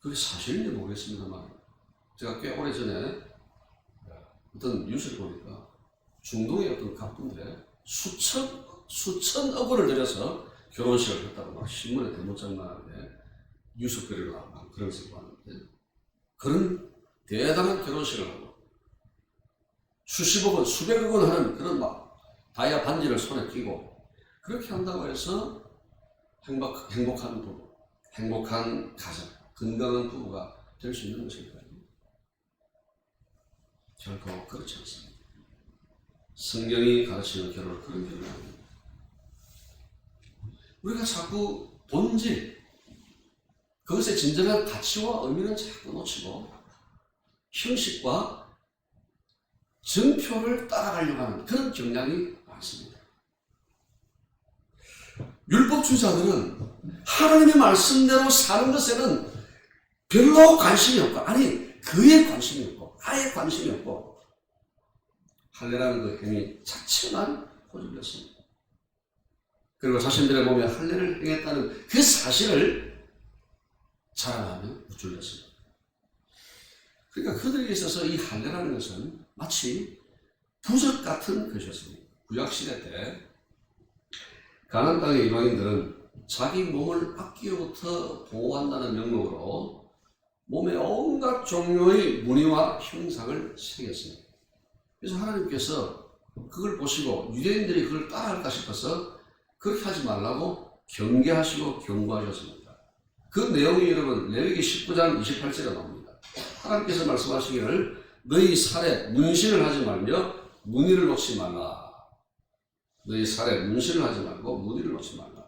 그게 사실인지 모르겠습니다만 제가 꽤 오래전에 어떤 뉴스를 보니까 중동의 어떤 가문들에 수천억 원을 들여서 결혼식을 했다고 막 신문에 대문짝만하게 뉴스거리로 나오고 그런 것을 봤는데, 그런 대단한 결혼식을 하고 수십억 원, 수백억 원 하는 그런 막 다이아 반지를 손에 끼고 그렇게 한다고 해서 행복한 부부, 행복한 가정, 건강한 부부가 될 수 있는 것일까요? 결코 그렇지 않습니다. 성경이 가르치는 결혼은 그런 결혼이 아닙니다. 우리가 자꾸 본질, 그것의 진정한 가치와 의미는 자꾸 놓치고 형식과 정표를 따라가려고 하는 그런 경향이 많습니다. 율법주의자들은 하나님의 말씀대로 사는 것에는 별로 관심이 없고, 아니 그에 관심이 없고, 아예 관심이 없고, 할례라는 그 행위 자체만 고집이었습니다. 그리고 자신들의 몸에 할례를 행했다는 그 사실을 자랑하며 우쭐댔습니다. 그러니까 그들에게 있어서 이 할례라는 것은 마치 부적 같은 것이었습니다. 구약시대 때 가나안 땅의 이방인들은 자기 몸을 악기로부터 보호한다는 명목으로 몸에 온갖 종류의 무늬와 형상을 새겼습니다. 그래서 하나님께서 그걸 보시고 유대인들이 그걸 따라할까 싶어서 그렇게 하지 말라고 경계하시고 경고하셨습니다. 그 내용이 여러분 레위기 19장 28절에 나옵니다. 하나님께서 말씀하시기를 너희 살에 문신을 하지 말며 무늬를 놓지 말라. 너희 살에 문신을 하지 말고 무늬를 놓지 말라.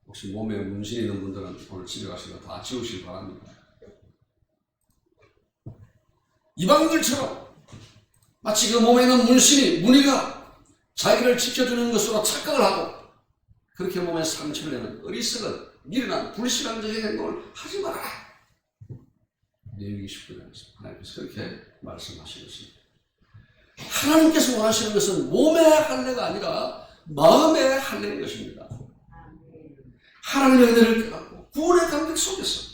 혹시 몸에 문신이 있는 분들은 오늘 집에 가시면 다 지우시기 바랍니다. 이방인들처럼 마치 그 몸에 있는 무늬가 자기를 지켜주는 것으로 착각을 하고 그렇게 몸에 상처를 내는 어리석은 미련한 불신앙적인 행동을 하지 말아라. 레위기 19장에서 하나님께서 그렇게 말씀하신 것입니다. 하나님께서 원하시는 것은 몸의 할례가 아니라 마음의 할례인 것입니다. 하나님의 은혜를 깨닫고 구원의 감격 속에서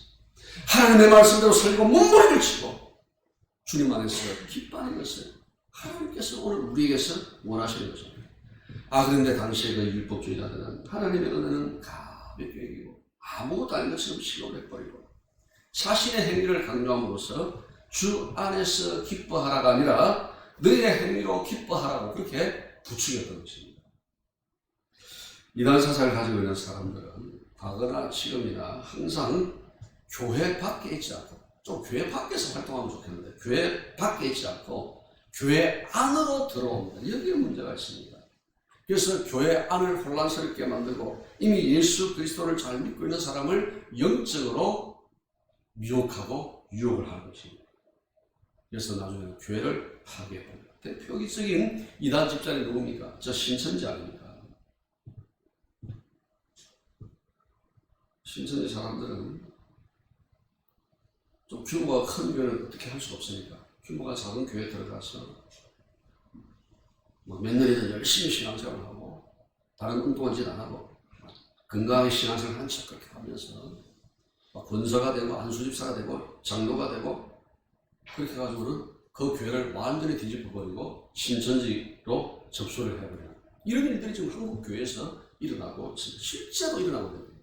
하나님의 말씀대로 살고 몸부림을 치고 주님 안에서 기뻐하는 것을 하나님께서 오늘 우리에게서 원하시는 것입니다. 그런데 당시에 그 율법주의자들은 하나님의 은혜는 가볍게 여기고 아무것도 아닌 것처럼 실험해버리고 자신의 행위를 강조함으로써 주 안에서 기뻐하라가 아니라 너희의 행위로 기뻐하라고 그렇게 부추겼던 것입니다. 이단 사상을 가지고 있는 사람들은 과거나 지금이나 항상 교회 밖에 있지 않고, 좀 교회 밖에서 활동하면 좋겠는데 교회 밖에 있지 않고 교회 안으로 들어옵니다. 여기에 문제가 있습니다. 그래서 교회 안을 혼란스럽게 만들고 이미 예수 그리스도를 잘 믿고 있는 사람을 영적으로 미혹하고 유혹을 하는 것입니다. 그래서 나중에 교회를 파괴합니다. 대표적인 이단 집단이 누굽니까? 저 신천지 아닙니까? 신천지 사람들은 좀 규모가 큰 교회는 어떻게 할 수가 없으니까 규모가 작은 교회에 들어가서 뭐 몇 년이든 열심히 신앙생활을 하고 다른 엉뚱한 짓 안 하고 건강하게 신앙생활 한 척 그렇게 하면서 권사가 되고 안수집사가 되고 장로가 되고 그렇게 해가지고는 그 교회를 완전히 뒤집어버리고 신천지로 접수를 해버리는 이런 일들이 지금 한국 교회에서 일어나고 실제로 일어나고 있는 거예요.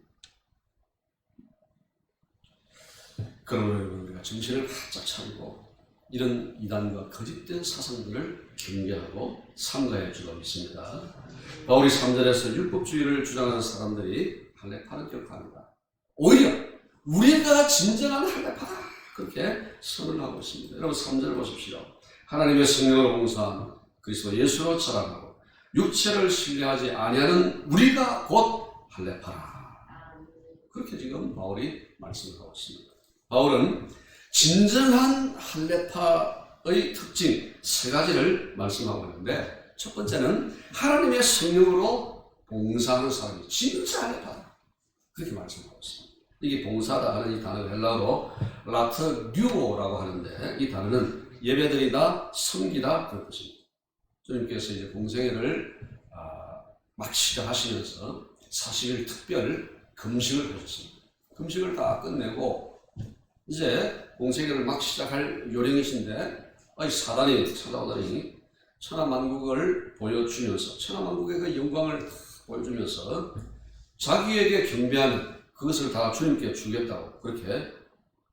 그러므로 우리가 정신을 바짝 차리고 이런 이단과 거짓된 사상들을 경계하고 삼가할 줄로 믿습니다. 바울이 3절에서 율법주의를 주장하는 사람들이 할례파를 기록합니다. 오히려 우리가 진정한 할례파다 그렇게 선언하고 있습니다. 여러분 3절 보십시오. 하나님의 성령으로 봉사한 그리스도 예수로 자랑하고 육체를 신뢰하지 아니하는 우리가 곧 할례파라. 그렇게 지금 바울이 말씀을 하고 있습니다. 바울은 진정한 할례파의 특징 3가지를 말씀하고 있는데 첫 번째는 하나님의 성령으로 봉사하는 사람이 진짜 할례파다 그렇게 말씀하고 있습니다. 이게 봉사다 하는 이 단어가 헬라어로 라트류오라고 하는데 이 단어는 예배드리다, 섬기다 그런 뜻입니다. 주님께서 이제 공생애를 막 시작하시면서 40일 특별 금식을 하셨습니다. 금식을 다 끝내고 이제 공생애를 막 시작할 요령이신데 사단이 찾아오더니 천하만국을 보여주면서 천하만국의 그 영광을 보여주면서 자기에게 경배하는 그것을 다 주님께 주겠다고 그렇게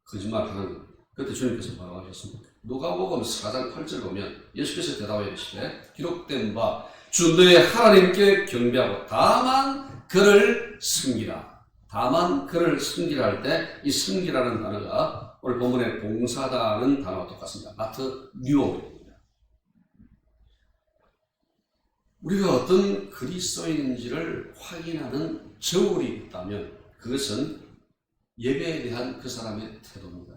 거짓말하는 겁니다. 그때 주님께서 뭐라고 하셨습니까? 누가복음 4장 8절 보면 예수께서 대답하여 이르시되 기록된 바 주 너의 하나님께 경배하고 다만 그를 섬기라. 다만 그를 섬기라 할 때 이 섬기라는 단어가 오늘 본문의 봉사다는 단어와 똑같습니다. 라트류오입니다. 우리가 어떤 그리스도인인지를 확인하는 저울이 있다면 그것은 예배에 대한 그 사람의 태도입니다.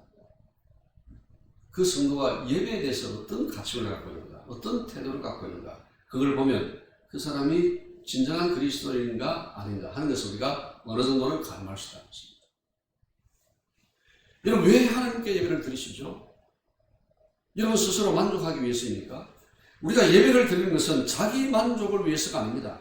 그 성도가 예배에 대해서 어떤 가치관을 갖고 있는가, 어떤 태도를 갖고 있는가, 그걸 보면 그 사람이 진정한 그리스도인인가 아닌가 하는 것을 우리가 어느 정도는 가늠할 수 있다는 것입니다. 여러분, 왜 하나님께 예배를 드리시죠? 여러분 스스로 만족하기 위해서입니까? 우리가 예배를 드리는 것은 자기 만족을 위해서가 아닙니다.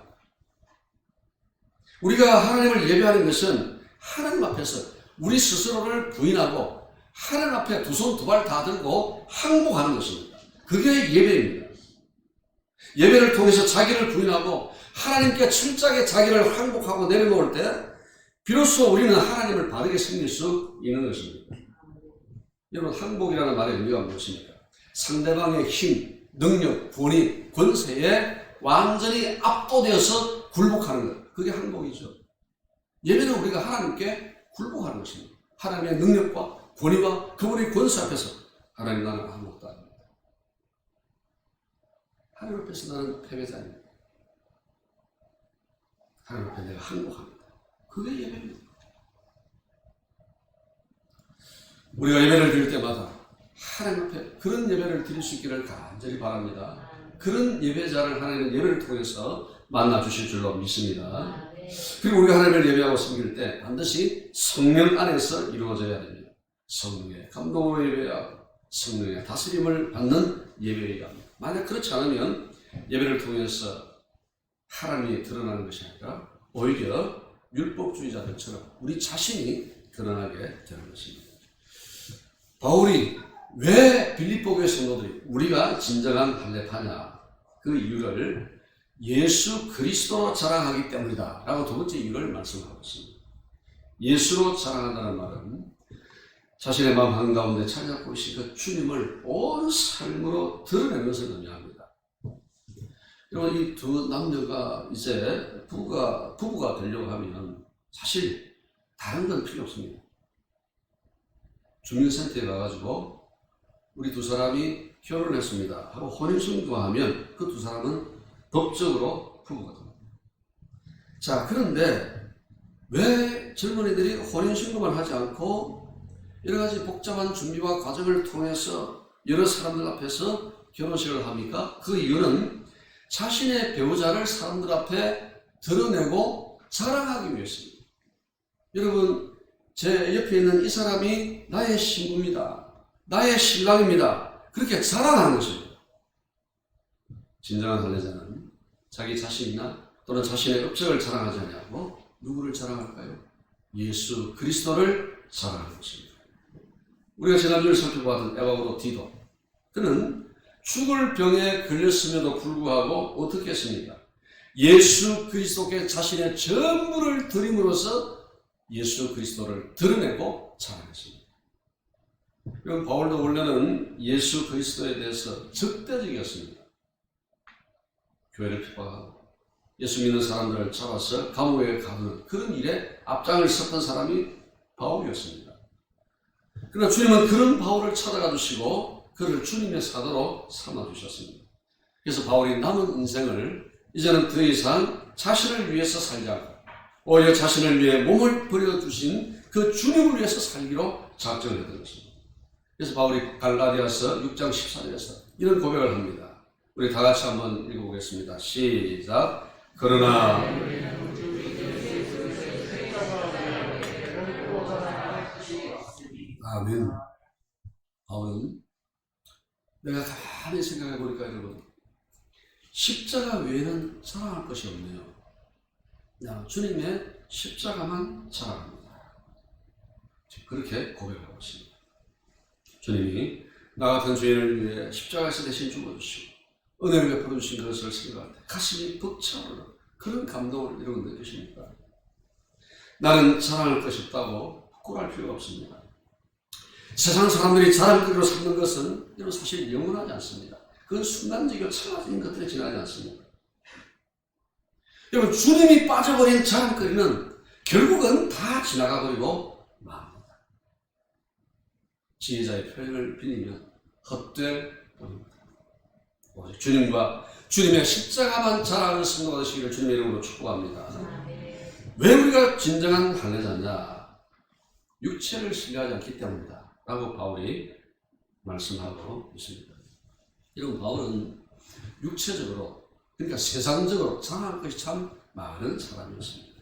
우리가 하나님을 예배하는 것은 하나님 앞에서 우리 스스로를 부인하고 하나님 앞에 두 손 두 발 다 들고 항복하는 것입니다. 그게 예배입니다. 예배를 통해서 자기를 부인하고 하나님께 철저하게 자기를 항복하고 내려놓을 때 비로소 우리는 하나님을 바르게 섬길 수 있는 것입니다. 여러분, 항복이라는 말의 의미가 무엇입니까? 상대방의 힘, 능력, 권위, 권세에 완전히 압도되어서 굴복하는 것. 그게 항복이죠. 예배는 우리가 하나님께 굴복하는 것입니다. 하나님의 능력과 권위와 그분의 권세 앞에서 하나님 나는 아무것도 아닙니다. 하나님 앞에서 나는 패배자입니다. 하나님 앞에 내가 항복합니다. 그게 예배입니다. 우리가 예배를 드릴 때마다 하나님 앞에 그런 예배를 드릴 수 있기를 간절히 바랍니다. 그런 예배자를 하나님은 예배를 통해서 만나주실 줄로 믿습니다. 그리고 우리가 하나님을 예배하고 섬길 때 반드시 성령 안에서 이루어져야 됩니다. 성령의 감동으로 예배하고 성령의 다스림을 받는 예배가 합니다. 만약 그렇지 않으면 예배를 통해서 하나님이 드러나는 것이 아니라 오히려 율법주의자들처럼 우리 자신이 드러나게 되는 것입니다. 바울이 왜 빌립보 교회 성도들이 우리가 진정한 할례파냐 그 이유를 예수 그리스도로 자랑하기 때문이다 라고 두 번째 이유를 말씀하고 있습니다. 예수로 자랑한다는 말은 자신의 마음 한가운데 자리 잡고 계신 그 주님을 온 삶으로 드러내는 것을 의미합니다. 여러분, 이 두 남녀가 이제 부부가 되려고 하면 사실 다른 건 필요 없습니다. 주민센터에 가가지고 우리 두 사람이 결혼을 했습니다 하고 혼인신고하면 그 두 사람은 법적으로 부부가 됩니다. 자, 그런데 왜 젊은이들이 혼인신고만 하지 않고 여러 가지 복잡한 준비와 과정을 통해서 여러 사람들 앞에서 결혼식을 합니까? 그 이유는 자신의 배우자를 사람들 앞에 드러내고 자랑하기 위해서입니다. 여러분, 제 옆에 있는 이 사람이 나의 신부입니다. 나의 신랑입니다. 그렇게 자랑하는 것입니다. 진정한 할례자는 자기 자신이나 또는 자신의 업적을 자랑하지 아니하고 누구를 자랑할까요? 예수 그리스도를 자랑하는 것입니다. 우리가 지난주에 살펴보았던 에바브로 디도, 그는 죽을 병에 걸렸음에도 불구하고 어떻게 했습니까? 예수 그리스도께 자신의 전부를 드림으로써 예수 그리스도를 드러내고 자랑했습니다. 그럼 바울도 원래는 예수 그리스도에 대해서 적대적이었습니다. 교회를 핍박하고 예수 믿는 사람들을 잡아서 감옥에 가두는 그런 일에 앞장을 섰던 사람이 바울이었습니다. 그러나 주님은 그런 바울을 찾아가 주시고 그를 주님의 사도로 삼아주셨습니다. 그래서 바울이 남은 인생을 이제는 더 이상 자신을 위해서 살지 않고 오히려 자신을 위해 몸을 버려주신 그 주님을 위해서 살기로 작정을 했던 것입니다. 그래서 바울이 갈라디아서 6장 14절에서 이런 고백을 합니다. 우리 다 같이 한번 읽어보겠습니다. 시작. 그러나 아멘. 바울은 내가 가만히 생각해 보니까 여러분, 십자가 외에는 자랑할 것이 없네요. 주님의 십자가만 자랑합니다. 그렇게 고백하고 있습니다. 주님이 나 같은 죄인을 위해 십자가에서 대신 죽어주시고 은혜를 베풀어 주신 것을 생각할 때 가슴이 벅차오르는 그런 감동을 여러분 느끼십니까? 나는 자랑할 것이 없다고 부끄러워할 필요가 없습니다. 세상 사람들이 자랑거리로 삼는 것은 이런 사실 영원하지 않습니다. 그건 순간적이고 차가운 것들에 지나지 않습니다. 여러분, 주님이 빠져버린 자랑거리는 결국은 다 지나가버리고 맙니다. 지혜자의 표현을 빌리면 헛될 뿐입니다. 오직 주님과 주님의 십자가만 자랑하는 성도가 되시기를 주님의 이름으로 축복합니다. 왜 우리가 진정한 할례자냐? 육체를 신뢰하지 않기 때문이다 라고 바울이 말씀하고 있습니다. 이런 바울은 육체적으로, 그러니까 세상적으로 자랑할 것이 참 많은 사람이었습니다.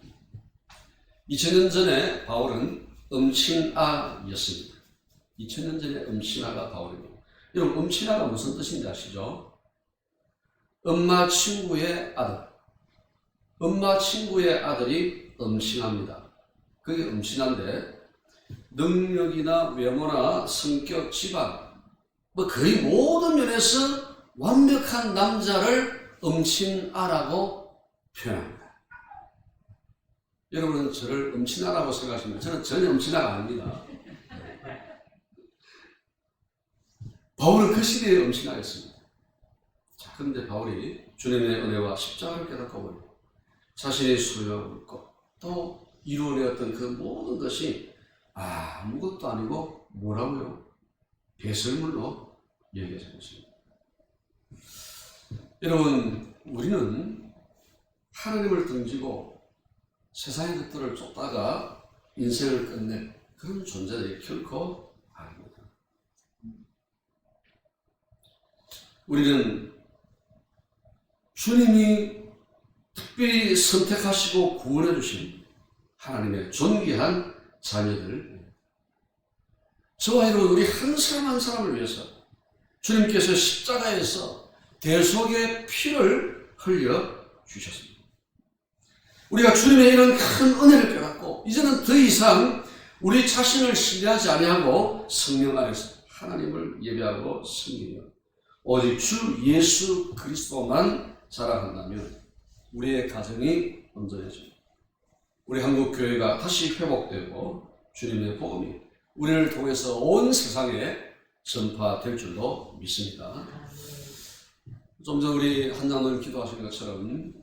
2000년 전에 바울은 음친아였습니다. 2000년 전에 음친아가 바울입니다. 여러분, 음친아가 무슨 뜻인지 아시죠? 엄마 친구의 아들. 엄마 친구의 아들이 음친아입니다. 그게 음친아인데 능력이나 외모나 성격, 집안, 거의 모든 면에서 완벽한 남자를 음친아라고 표현합니다. 여러분은 저를 음친아라고 생각하십니까? 저는 전혀 음친아가 아닙니다. 바울은 그 시대의 음친아였습니다. 자, 그런데 바울이 주님의 은혜와 십자가를 깨닫고 보니 자신의 소유하고 있고 또 이루어내었던 그 모든 것이 아무것도 아니고 뭐라고요? 배설물로 여겨진 것입니다. 여러분, 우리는 하나님을 등지고 세상의 것들을 쫓다가 인생을 끝낼 그런 존재들이 결코 아닙니다. 우리는 주님이 특별히 선택하시고 구원해 주신 하나님의 존귀한 자녀들, 저와 여러분, 우리 한 사람 한 사람을 위해서 주님께서 십자가에서 대속의 피를 흘려 주셨습니다. 우리가 주님의 이런 큰 은혜를 깨닫고 이제는 더 이상 우리 자신을 신뢰하지 아니하고 성령 안에서 하나님을 예배하고 섬기며 오직 주 예수 그리스도만 자랑한다면 우리의 가정이 온전해집니다. 우리 한국 교회가 다시 회복되고 주님의 복음이 우리를 통해서 온 세상에 전파될 줄로 믿습니다. 좀 전 우리 한장로님 기도하시는 것처럼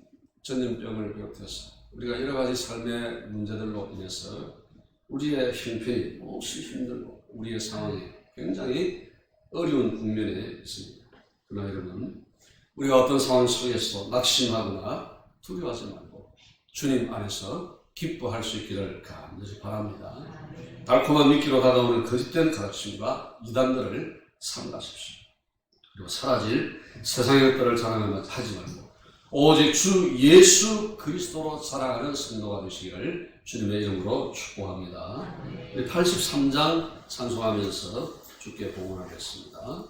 전염병을 비롯해서 우리가 여러 가지 삶의 문제들로 인해서 우리의 형편이 몹시 힘들고 우리의 상황이 굉장히 어려운 국면에 있습니다. 그러나 여러분, 우리가 어떤 상황 속에서도 낙심하거나 두려워하지 말고 주님 안에서 기뻐할 수 있기를 간절히 바랍니다. 달콤한 미끼로 다가오는 거짓된 가르침과 이단들을 삼가십시오. 그리고 사라질 세상의 것들을 자랑하지 말고 오직 주 예수 그리스도로 자랑하는 성도가 되시기를 주님의 이름으로 축복합니다. 우리 83장 찬송하면서 주께 복원하겠습니다.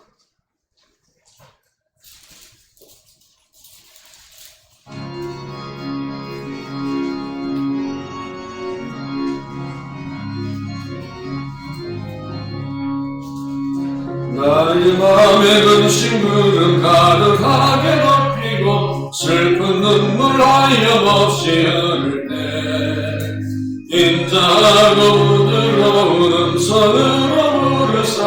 나의 마음에 근심 구름 가득하게 덮이고 슬픈 눈물 하염없이 흐를 때 인자하고 부드러운 음성으로 부르사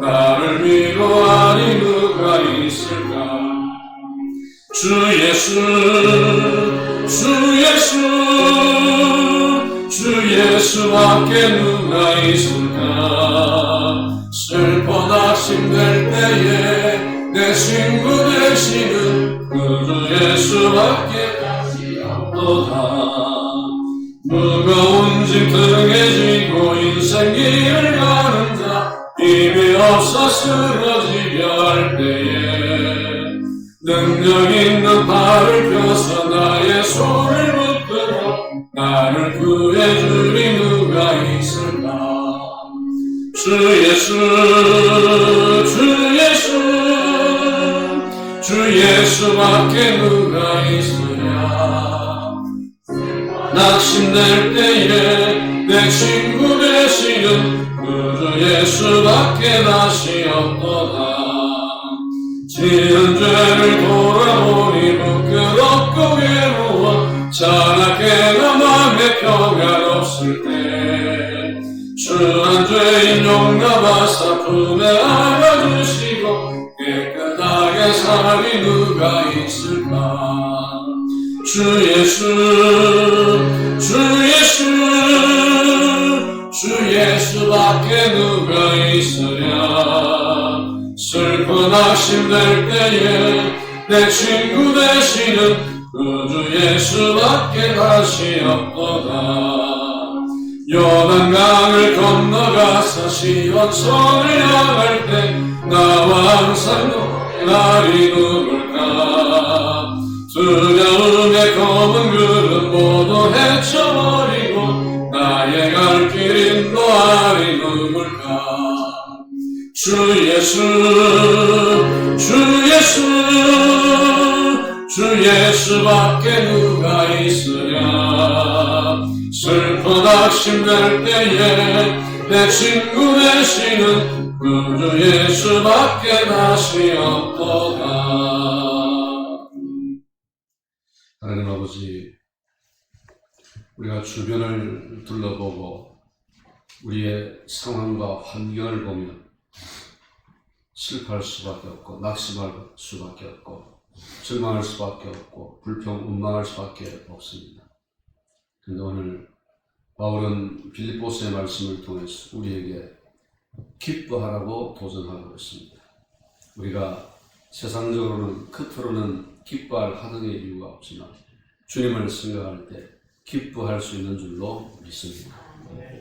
나를 위로하니 누가 있을까. 주 예수 주 예수 주 예수밖에 누가 있을까. 슬퍼 낙심될 때에 내 친구 되시는 그 주 예수밖에 없도다. 무거운 짐 등에 지고 인생 길을 가는 자 힘이 없어 쓰러지게 할 때에 능력 있는 팔을 펴서 나의 손을 붙들어 나를 구해주리 누가 있을까. 주 예수 주 예수 주 예수밖에 누가 있으랴. 낙심될 때에 내 친구 되시는 그 주 예수밖에 다시 없도다. 지은 죄를 돌아보니 부끄럽고 괴로워 자나깨나 맘에 평안 없을 때 주한 죄인 용납하사 품에 안아주시고 깨끗하게 살이 누가 있을까. 주 예수 주 예수 주 예수밖에 누가 있으랴. 슬픈 낙심될 때에 내 친구 되시는 그 주 예수밖에 다시 없도다. 요단강을 건너가서 시온성을 향할 때 나와 항상 날이 누굴까. 두려움의 검은 그릇 모두 헤쳐버리고 나의 갈 길 인도하리 누굴까. 주 예수 주 예수 주 예수밖에 누가 있으랴. 슬퍼 낙심될 때에 내 친구 되시는 그 주 예수밖에 다시 없도다. 하나님 아버지, 우리가 주변을 둘러보고 우리의 상황과 환경을 보면 슬퍼할 수밖에 없고 낙심할 수밖에 없고 절망할 수밖에 없고 원망할 수밖에 없습니다. 그런데 오늘 바울은 빌립보서의 말씀을 통해서 우리에게 기뻐하라고 도전하고 있습니다. 우리가 세상적으로는 겉으로는 기뻐할 하등의 이유가 없지만 주님을 생각할 때 기뻐할 수 있는 줄로 믿습니다.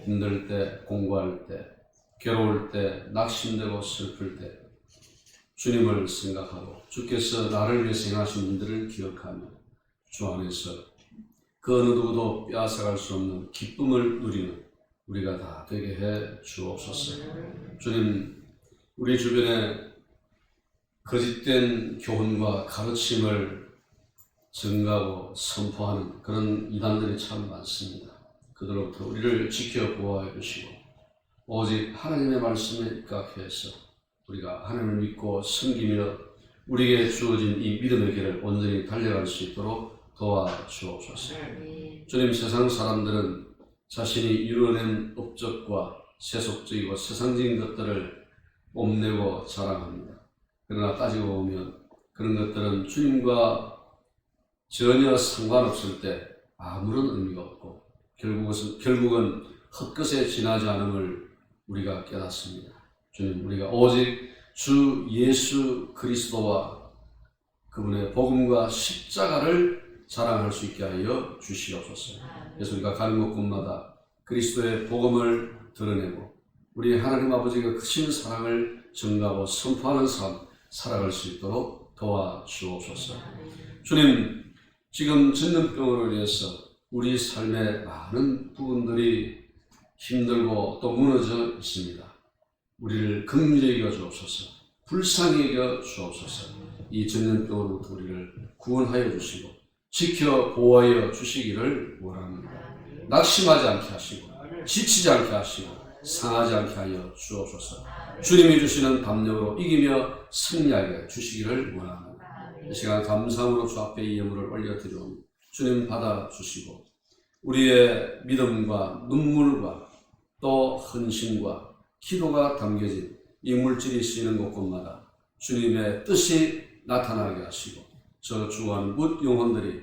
힘들 때, 공부할 때, 괴로울 때, 낙심되고 슬플 때 주님을 생각하고 주께서 나를 위해서 행하신 일들을 기억하며 주 안에서 그 어느 누구도 빼앗아갈 수 없는 기쁨을 누리는 우리가 다 되게 해 주옵소서. 주님, 우리 주변에 거짓된 교훈과 가르침을 증가하고 선포하는 그런 이단들이 참 많습니다. 그들로부터 우리를 지켜 보호해 주시고 오직 하나님의 말씀에 입각해서 우리가 하나님을 믿고 섬기며 우리에게 주어진 이 믿음의 길을 온전히 달려갈 수 있도록 도와주옵소서. 주님, 세상 사람들은 자신이 이루어낸 업적과 세속적이고 세상적인 것들을 뽐내고 자랑합니다. 그러나 따지고 보면 그런 것들은 주님과 전혀 상관없을 때 아무런 의미가 없고 결국은 헛것에 지나지 않음을 우리가 깨닫습니다. 주님, 우리가 오직 주 예수 그리스도와 그분의 복음과 십자가를 자랑할 수 있게 하여 주시옵소서. 그래서 우리가 가는 곳곳마다 그리스도의 복음을 드러내고 우리 하나님 아버지가 크신 사랑을 전가하고 선포하는 삶 살아갈 수 있도록 도와주옵소서. 주님, 지금 전염병으로 인해서 우리 삶의 많은 부분들이 힘들고 또 무너져 있습니다. 우리를 긍휼히 여겨 주옵소서. 불쌍히 여겨 주옵소서. 이 전염병으로부터 우리를 구원하여 주시고 지켜 보호하여 주시기를 원합니다. 낙심하지 않게 하시고 지치지 않게 하시고 상하지 않게 하여 주옵소서. 주님이 주시는 담력으로 이기며 승리하게 주시기를 원합니다. 이 시간 감사함으로 주 앞에 이 예물을 올려드리오니 주님 받아주시고 우리의 믿음과 눈물과 또 헌신과 기도가 담겨진 이 물질이 쓰이는 곳곳마다 주님의 뜻이 나타나게 하시고 저 주관 묻 영혼들이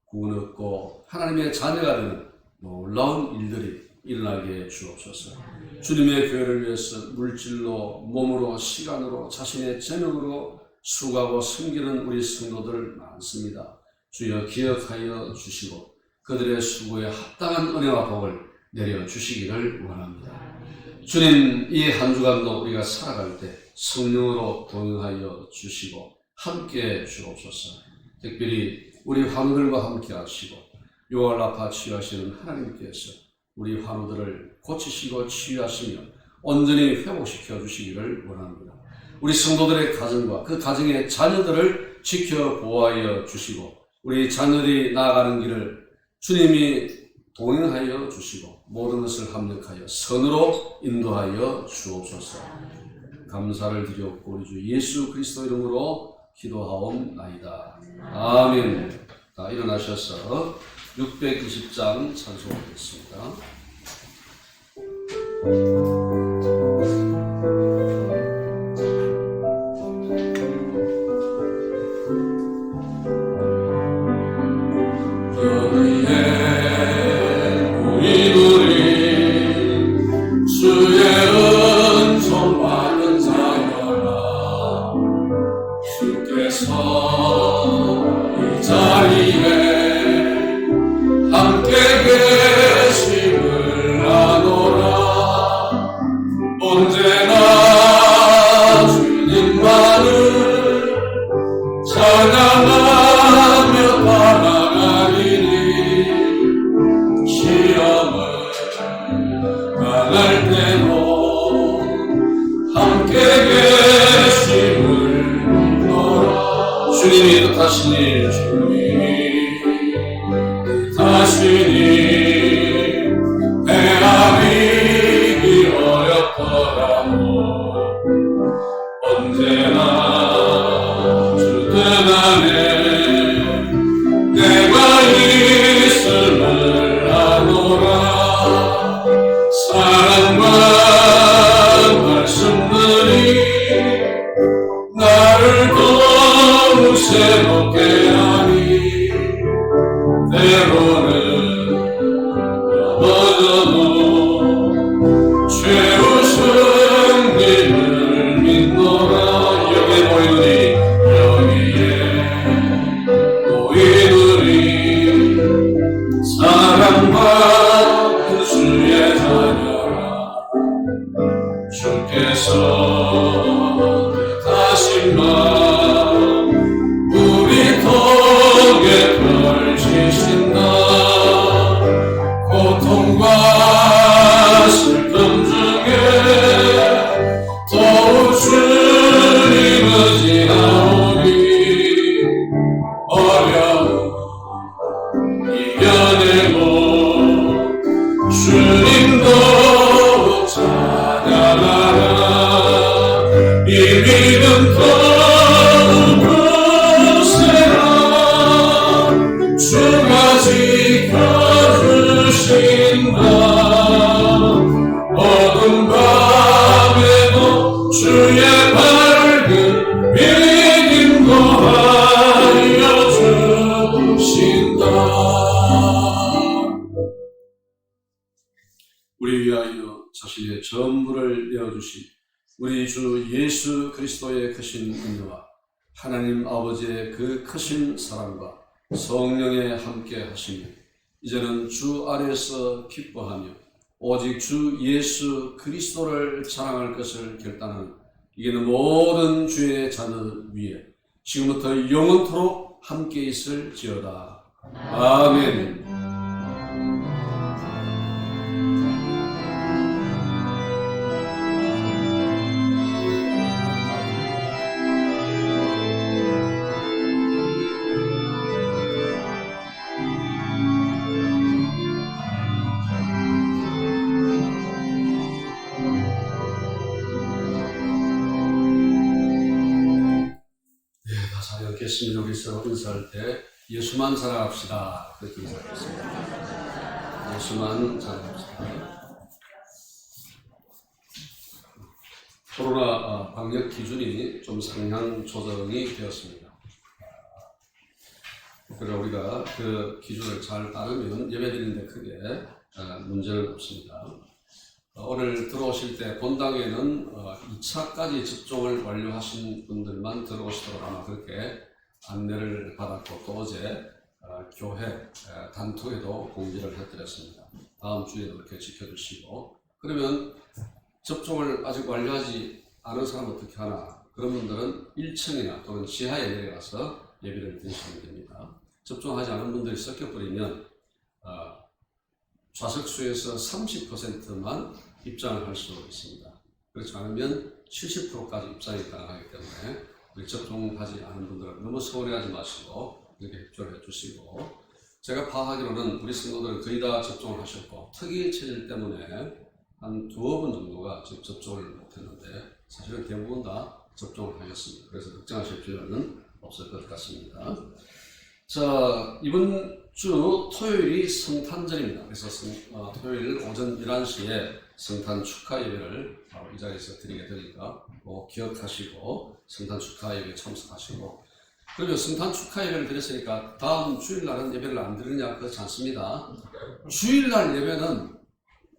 구원 얻고 하나님의 자녀가 되는 놀라운 일들이 일어나게 주옵소서. 주님의 교회를 위해서 물질로, 몸으로, 시간으로, 자신의 재능으로 수고하고 섬기는 우리 성도들 많습니다. 주여 기억하여 주시고 그들의 수고에 합당한 은혜와 복을 내려주시기를 원합니다. 주님, 이 한 주간도 우리가 살아갈 때 성령으로 동행하여 주시고 함께 주옵소서. 특별히 우리 환우들과 함께 하시고 요할 아파 치유하시는 하나님께서 우리 환우들을 고치시고 치유하시며 온전히 회복시켜 주시기를 원합니다. 우리 성도들의 가정과 그 가정의 자녀들을 지켜 보호하여 주시고 우리 자녀들이 나아가는 길을 주님이 동행하여 주시고 모든 것을 합력하여 선으로 인도하여 주옵소서. 감사를 드렸고 우리 주 예수 그리스도 이름으로 기도하옵나이다. 아멘. 자, 일어나셔서 620장 찬송하겠습니다. 우리 위하여 자신의 전부를 내어주신 우리 주 예수 그리스도의 크신 은혜와 하나님 아버지의 그 크신 사랑과 성령의 함께 하시며 이제는 주 아래에서 기뻐하며 오직 주 예수 그리스도를 자랑할 것을 결단하는 이기는 모든 주의 자녀들 위에 지금부터 영원토록 함께 있을지어다. 아멘. 예수님 우리 서로 인사할 때 예수만 자랑합시다. 그렇게 인사하겠습니다. 예수만 자랑합시다. 코로나 방역 기준이 좀 상향 조정이 되었습니다. 그래서 우리가 그 기준을 잘 따르면 예배드리는데 크게 문제는 없습니다. 오늘 들어오실 때 본당에는 2차까지 접종을 완료하신 분들만 들어오시도록 아마 그렇게 안내를 받았고, 또 어제 교회 단톡에도 공지를 해드렸습니다. 다음 주에도 이렇게 지켜주시고, 그러면 접종을 아직 완료하지 않은 사람 어떻게 하나? 그런 분들은 1층이나 또는 지하에 내려가서 예배를 드리시면 됩니다. 접종하지 않은 분들이 섞여버리면 좌석수에서 30%만 입장을 할 수 있습니다. 그렇지 않으면 70%까지 입장이 가능하기 때문에 우리 접종하지 않은 분들은 너무 서운해하지 마시고 이렇게 협조를 해주시고, 제가 파악하기로는 우리 성도들은 거의 다 접종을 하셨고, 특이 체질 때문에 한 2번 정도가 지금 접종을 못했는데 사실은 대부분 다 접종을 하셨습니다. 그래서 걱정하실 필요는 없을 것 같습니다. 자, 이번 주 토요일이 성탄절입니다. 그래서 토요일 오전 11시에 성탄 축하 예배를 바로 이 자리에서 드리게 되니까 기억하시고 성탄 축하 예배에 참석하시고, 그리고 성탄 축하 예배를 드렸으니까 다음 주일날은 예배를 안 드리냐 그렇지 않습니다. 주일날 예배는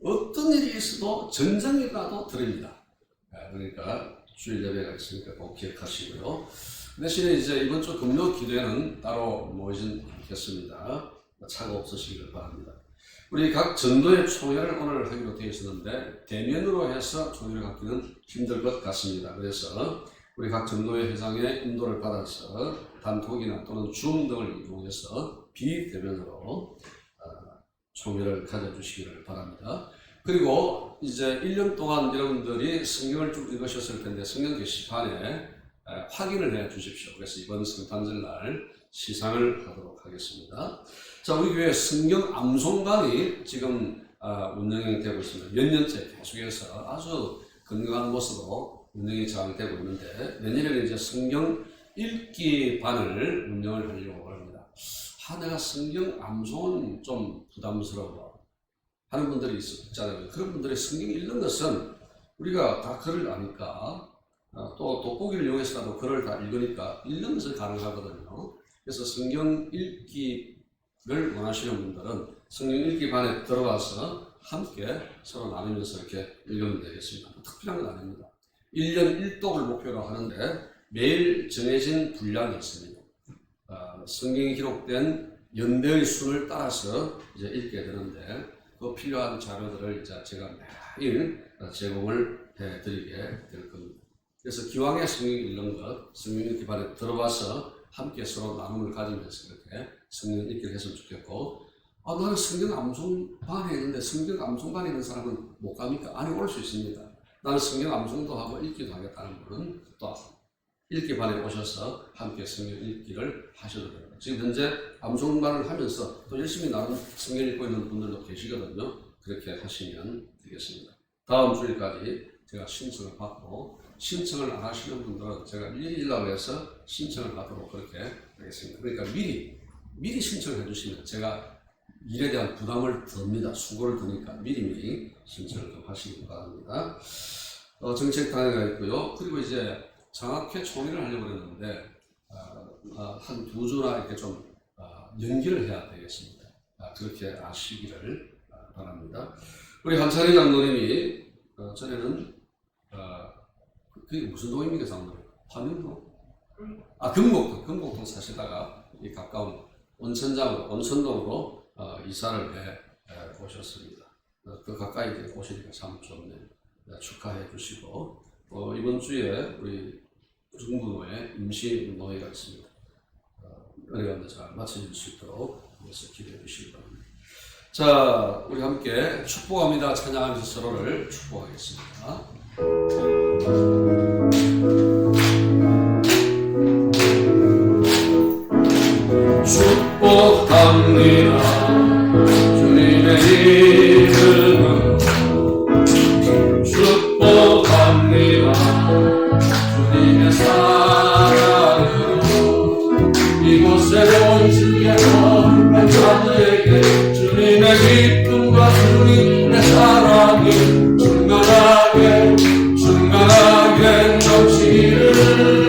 어떤 일이 있어도 전쟁이 나도 드립니다. 그러니까 주일 예배가 있으니까 꼭 기억하시고요. 대신에 이제 이번 주 금요 기도회는 따로 모이진 않겠습니다. 차가 없으시기를 바랍니다. 우리 각 전도의 총회를 오늘 하기로 되어 있었는데 대면으로 해서 총회를 갖기는 힘들 것 같습니다. 그래서 우리 각 전도회 회장의 인도를 받아서 단톡이나 또는 줌 등을 이용해서 비대면으로 총회를 가져주시기를 바랍니다. 그리고 이제 1년 동안 여러분들이 성경을 좀 읽으셨을 텐데 성경 게시판에 확인을 해 주십시오. 그래서 이번 성탄절날 시상을 하도록 하겠습니다. 자, 우리 교회 성경 암송반이 지금 운영이 되고 있습니다. 몇 년째 계속해서 아주 건강한 모습으로 운영이 잘 되고 있는데, 내년에는 이제 성경 읽기 반을 운영을 하려고 합니다. 내가 성경 암송은 좀 부담스러워 하는 분들이 있잖아요. 그런 분들이 성경 읽는 것은 우리가 다 글을 아니까, 또 돋보기를 이용해서라도 글을 다 읽으니까 읽는 것은 가능하거든요. 그래서 성경 읽기를 원하시는 분들은 성경 읽기 반에 들어와서 함께 서로 나누면서 이렇게 읽으면 되겠습니다. 특별한 건 아닙니다. 1년 1독을 목표로 하는데 매일 정해진 분량이 있습니다. 성경이 기록된 연대의 순을 따라서 이제 읽게 되는데, 그 필요한 자료들을 이제 제가 매일 제공을 해드리게 될 겁니다. 그래서 기왕에 성경 읽는 것, 성경 읽기 반에 들어와서 함께 서로 나눔을 가지면서 이렇게 성경 읽기를 했으면 좋겠고, 나는 성경 암송반에 있는데 성경 암송반에 있는 사람은 못 갑니까? 아니, 올 수 있습니다. 나는 성경 암송도 하고 읽기도 하겠다는 분은 또 읽기 반에 오셔서 함께 성경 읽기를 하셔도 됩니다. 지금 현재 암송반을 하면서 또 열심히 나름 성경 읽고 있는 분들도 계시거든요. 그렇게 하시면 되겠습니다. 다음 주일까지 제가 신청을 받고, 신청을 안 하시는 분들은 제가 미리 연락을 해서 신청을 하도록 그렇게 하겠습니다. 그러니까 미리 신청을 해주시면 제가 일에 대한 부담을 듭니다. 수고를 드니까 미리 신청을 좀 하시기 바랍니다. 정책 단회가 있고요. 그리고 이제 장학회 총회를 하려고 했는데 한 2주나 이렇게 좀 연기를 해야 되겠습니다. 그렇게 아시기를 바랍니다. 우리 한찬희 장로님이 전에는 그게 무슨 동입니까, 장로님? 화명동? 금곡동 사시다가 이 가까운 온천동으로 이사를 해 오셨습니다. 그 가까이 오시니까 참 좋네요. 축하해 주시고, 이번 주에 우리 중부노회 임시노회가 있습니다. 은혜가 잘 마쳐질 수 있도록 그래서 기도해 주시기 바랍니다. 자, 우리 함께 축복합니다. 찬양하면서 서로를 축복하겠습니다. 축복합니다. 주님의 이름으로 축복합니다. 주님의 사랑으로 충만하게 충만하게 넘치기를